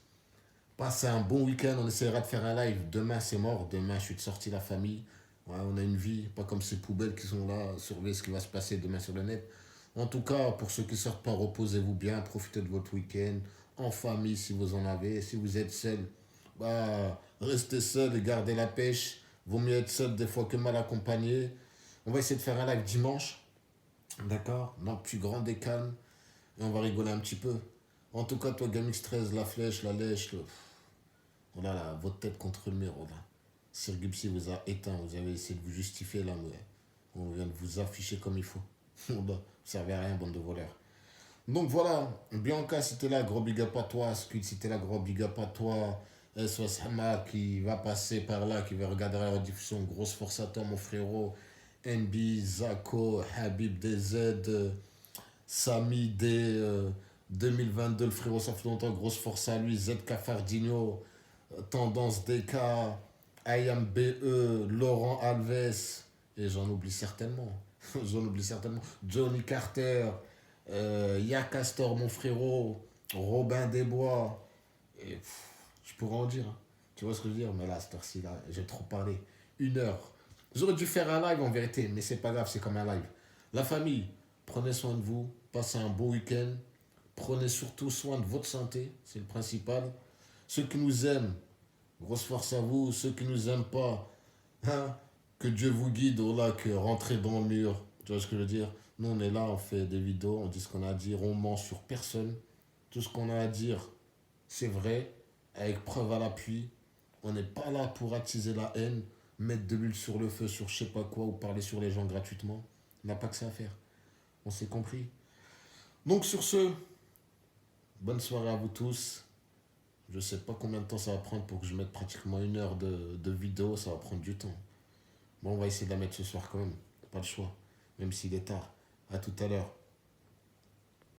[SPEAKER 1] Passez un bon week-end. On essaiera de faire un live. Demain, c'est mort. Demain, je suis de sortie, la famille. Ouais, on a une vie, pas comme ces poubelles qui sont là, surveiller ce qui va se passer demain sur le net. En tout cas, pour ceux qui sortent pas, reposez-vous bien, profitez de votre week-end, en famille si vous en avez. Si vous êtes seul, bah, restez seul et gardez la pêche. Vaut mieux être seul des fois que mal accompagné. On va essayer de faire un live dimanche, d'accord? Dans le plus grand des calmes, et on va rigoler un petit peu. En tout cas, toi, Gamix 13, la flèche, la lèche, Voilà, là, votre tête contre le mur. Voilà. Sir Gipsy vous a éteint. Vous avez essayé de vous justifier là, mais on vient de vous afficher comme il faut. Voilà. Vous servez à rien, bande de voleurs. Donc voilà, Bianca, c'était là, gros big up à toi. Squid, c'était là, gros big up à toi. SOS Hama qui va passer par là, qui va regarder la rediffusion. Grosse force à toi, mon frérot. NB, Zako, Habib DZ, Sami D, 2022, le frérot, ça fait longtemps. Grosse force à lui. ZK Fardinho, Tendance DK, IAM BE, Laurent Alves. Et j'en oublie certainement. J'en oublie certainement. Johnny Carter. Yakastor, mon frérot, Robin Desbois, et je pourrais en dire, hein. Tu vois ce que je veux dire? Mais là, cette heure-ci, là, j'ai trop parlé. 1 heure. J'aurais dû faire un live en vérité, mais c'est pas grave, c'est comme un live. La famille, prenez soin de vous, passez un beau week-end, prenez surtout soin de votre santé, c'est le principal. Ceux qui nous aiment, grosse force à vous. Ceux qui nous aiment pas, hein, que Dieu vous guide, oh là, que rentrez dans le mur. Tu vois ce que je veux dire? Nous, on est là, on fait des vidéos, on dit ce qu'on a à dire, on ment sur personne. Tout ce qu'on a à dire, c'est vrai, avec preuve à l'appui. On n'est pas là pour attiser la haine, mettre de l'huile sur le feu, sur je sais pas quoi, ou parler sur les gens gratuitement. On n'a pas que ça à faire. On s'est compris. Donc sur ce, bonne soirée à vous tous. Je sais pas combien de temps ça va prendre pour que je mette pratiquement 1 heure de vidéo, ça va prendre du temps. Bon, on va essayer de la mettre ce soir quand même, pas le choix, même s'il est tard. À tout à l'heure.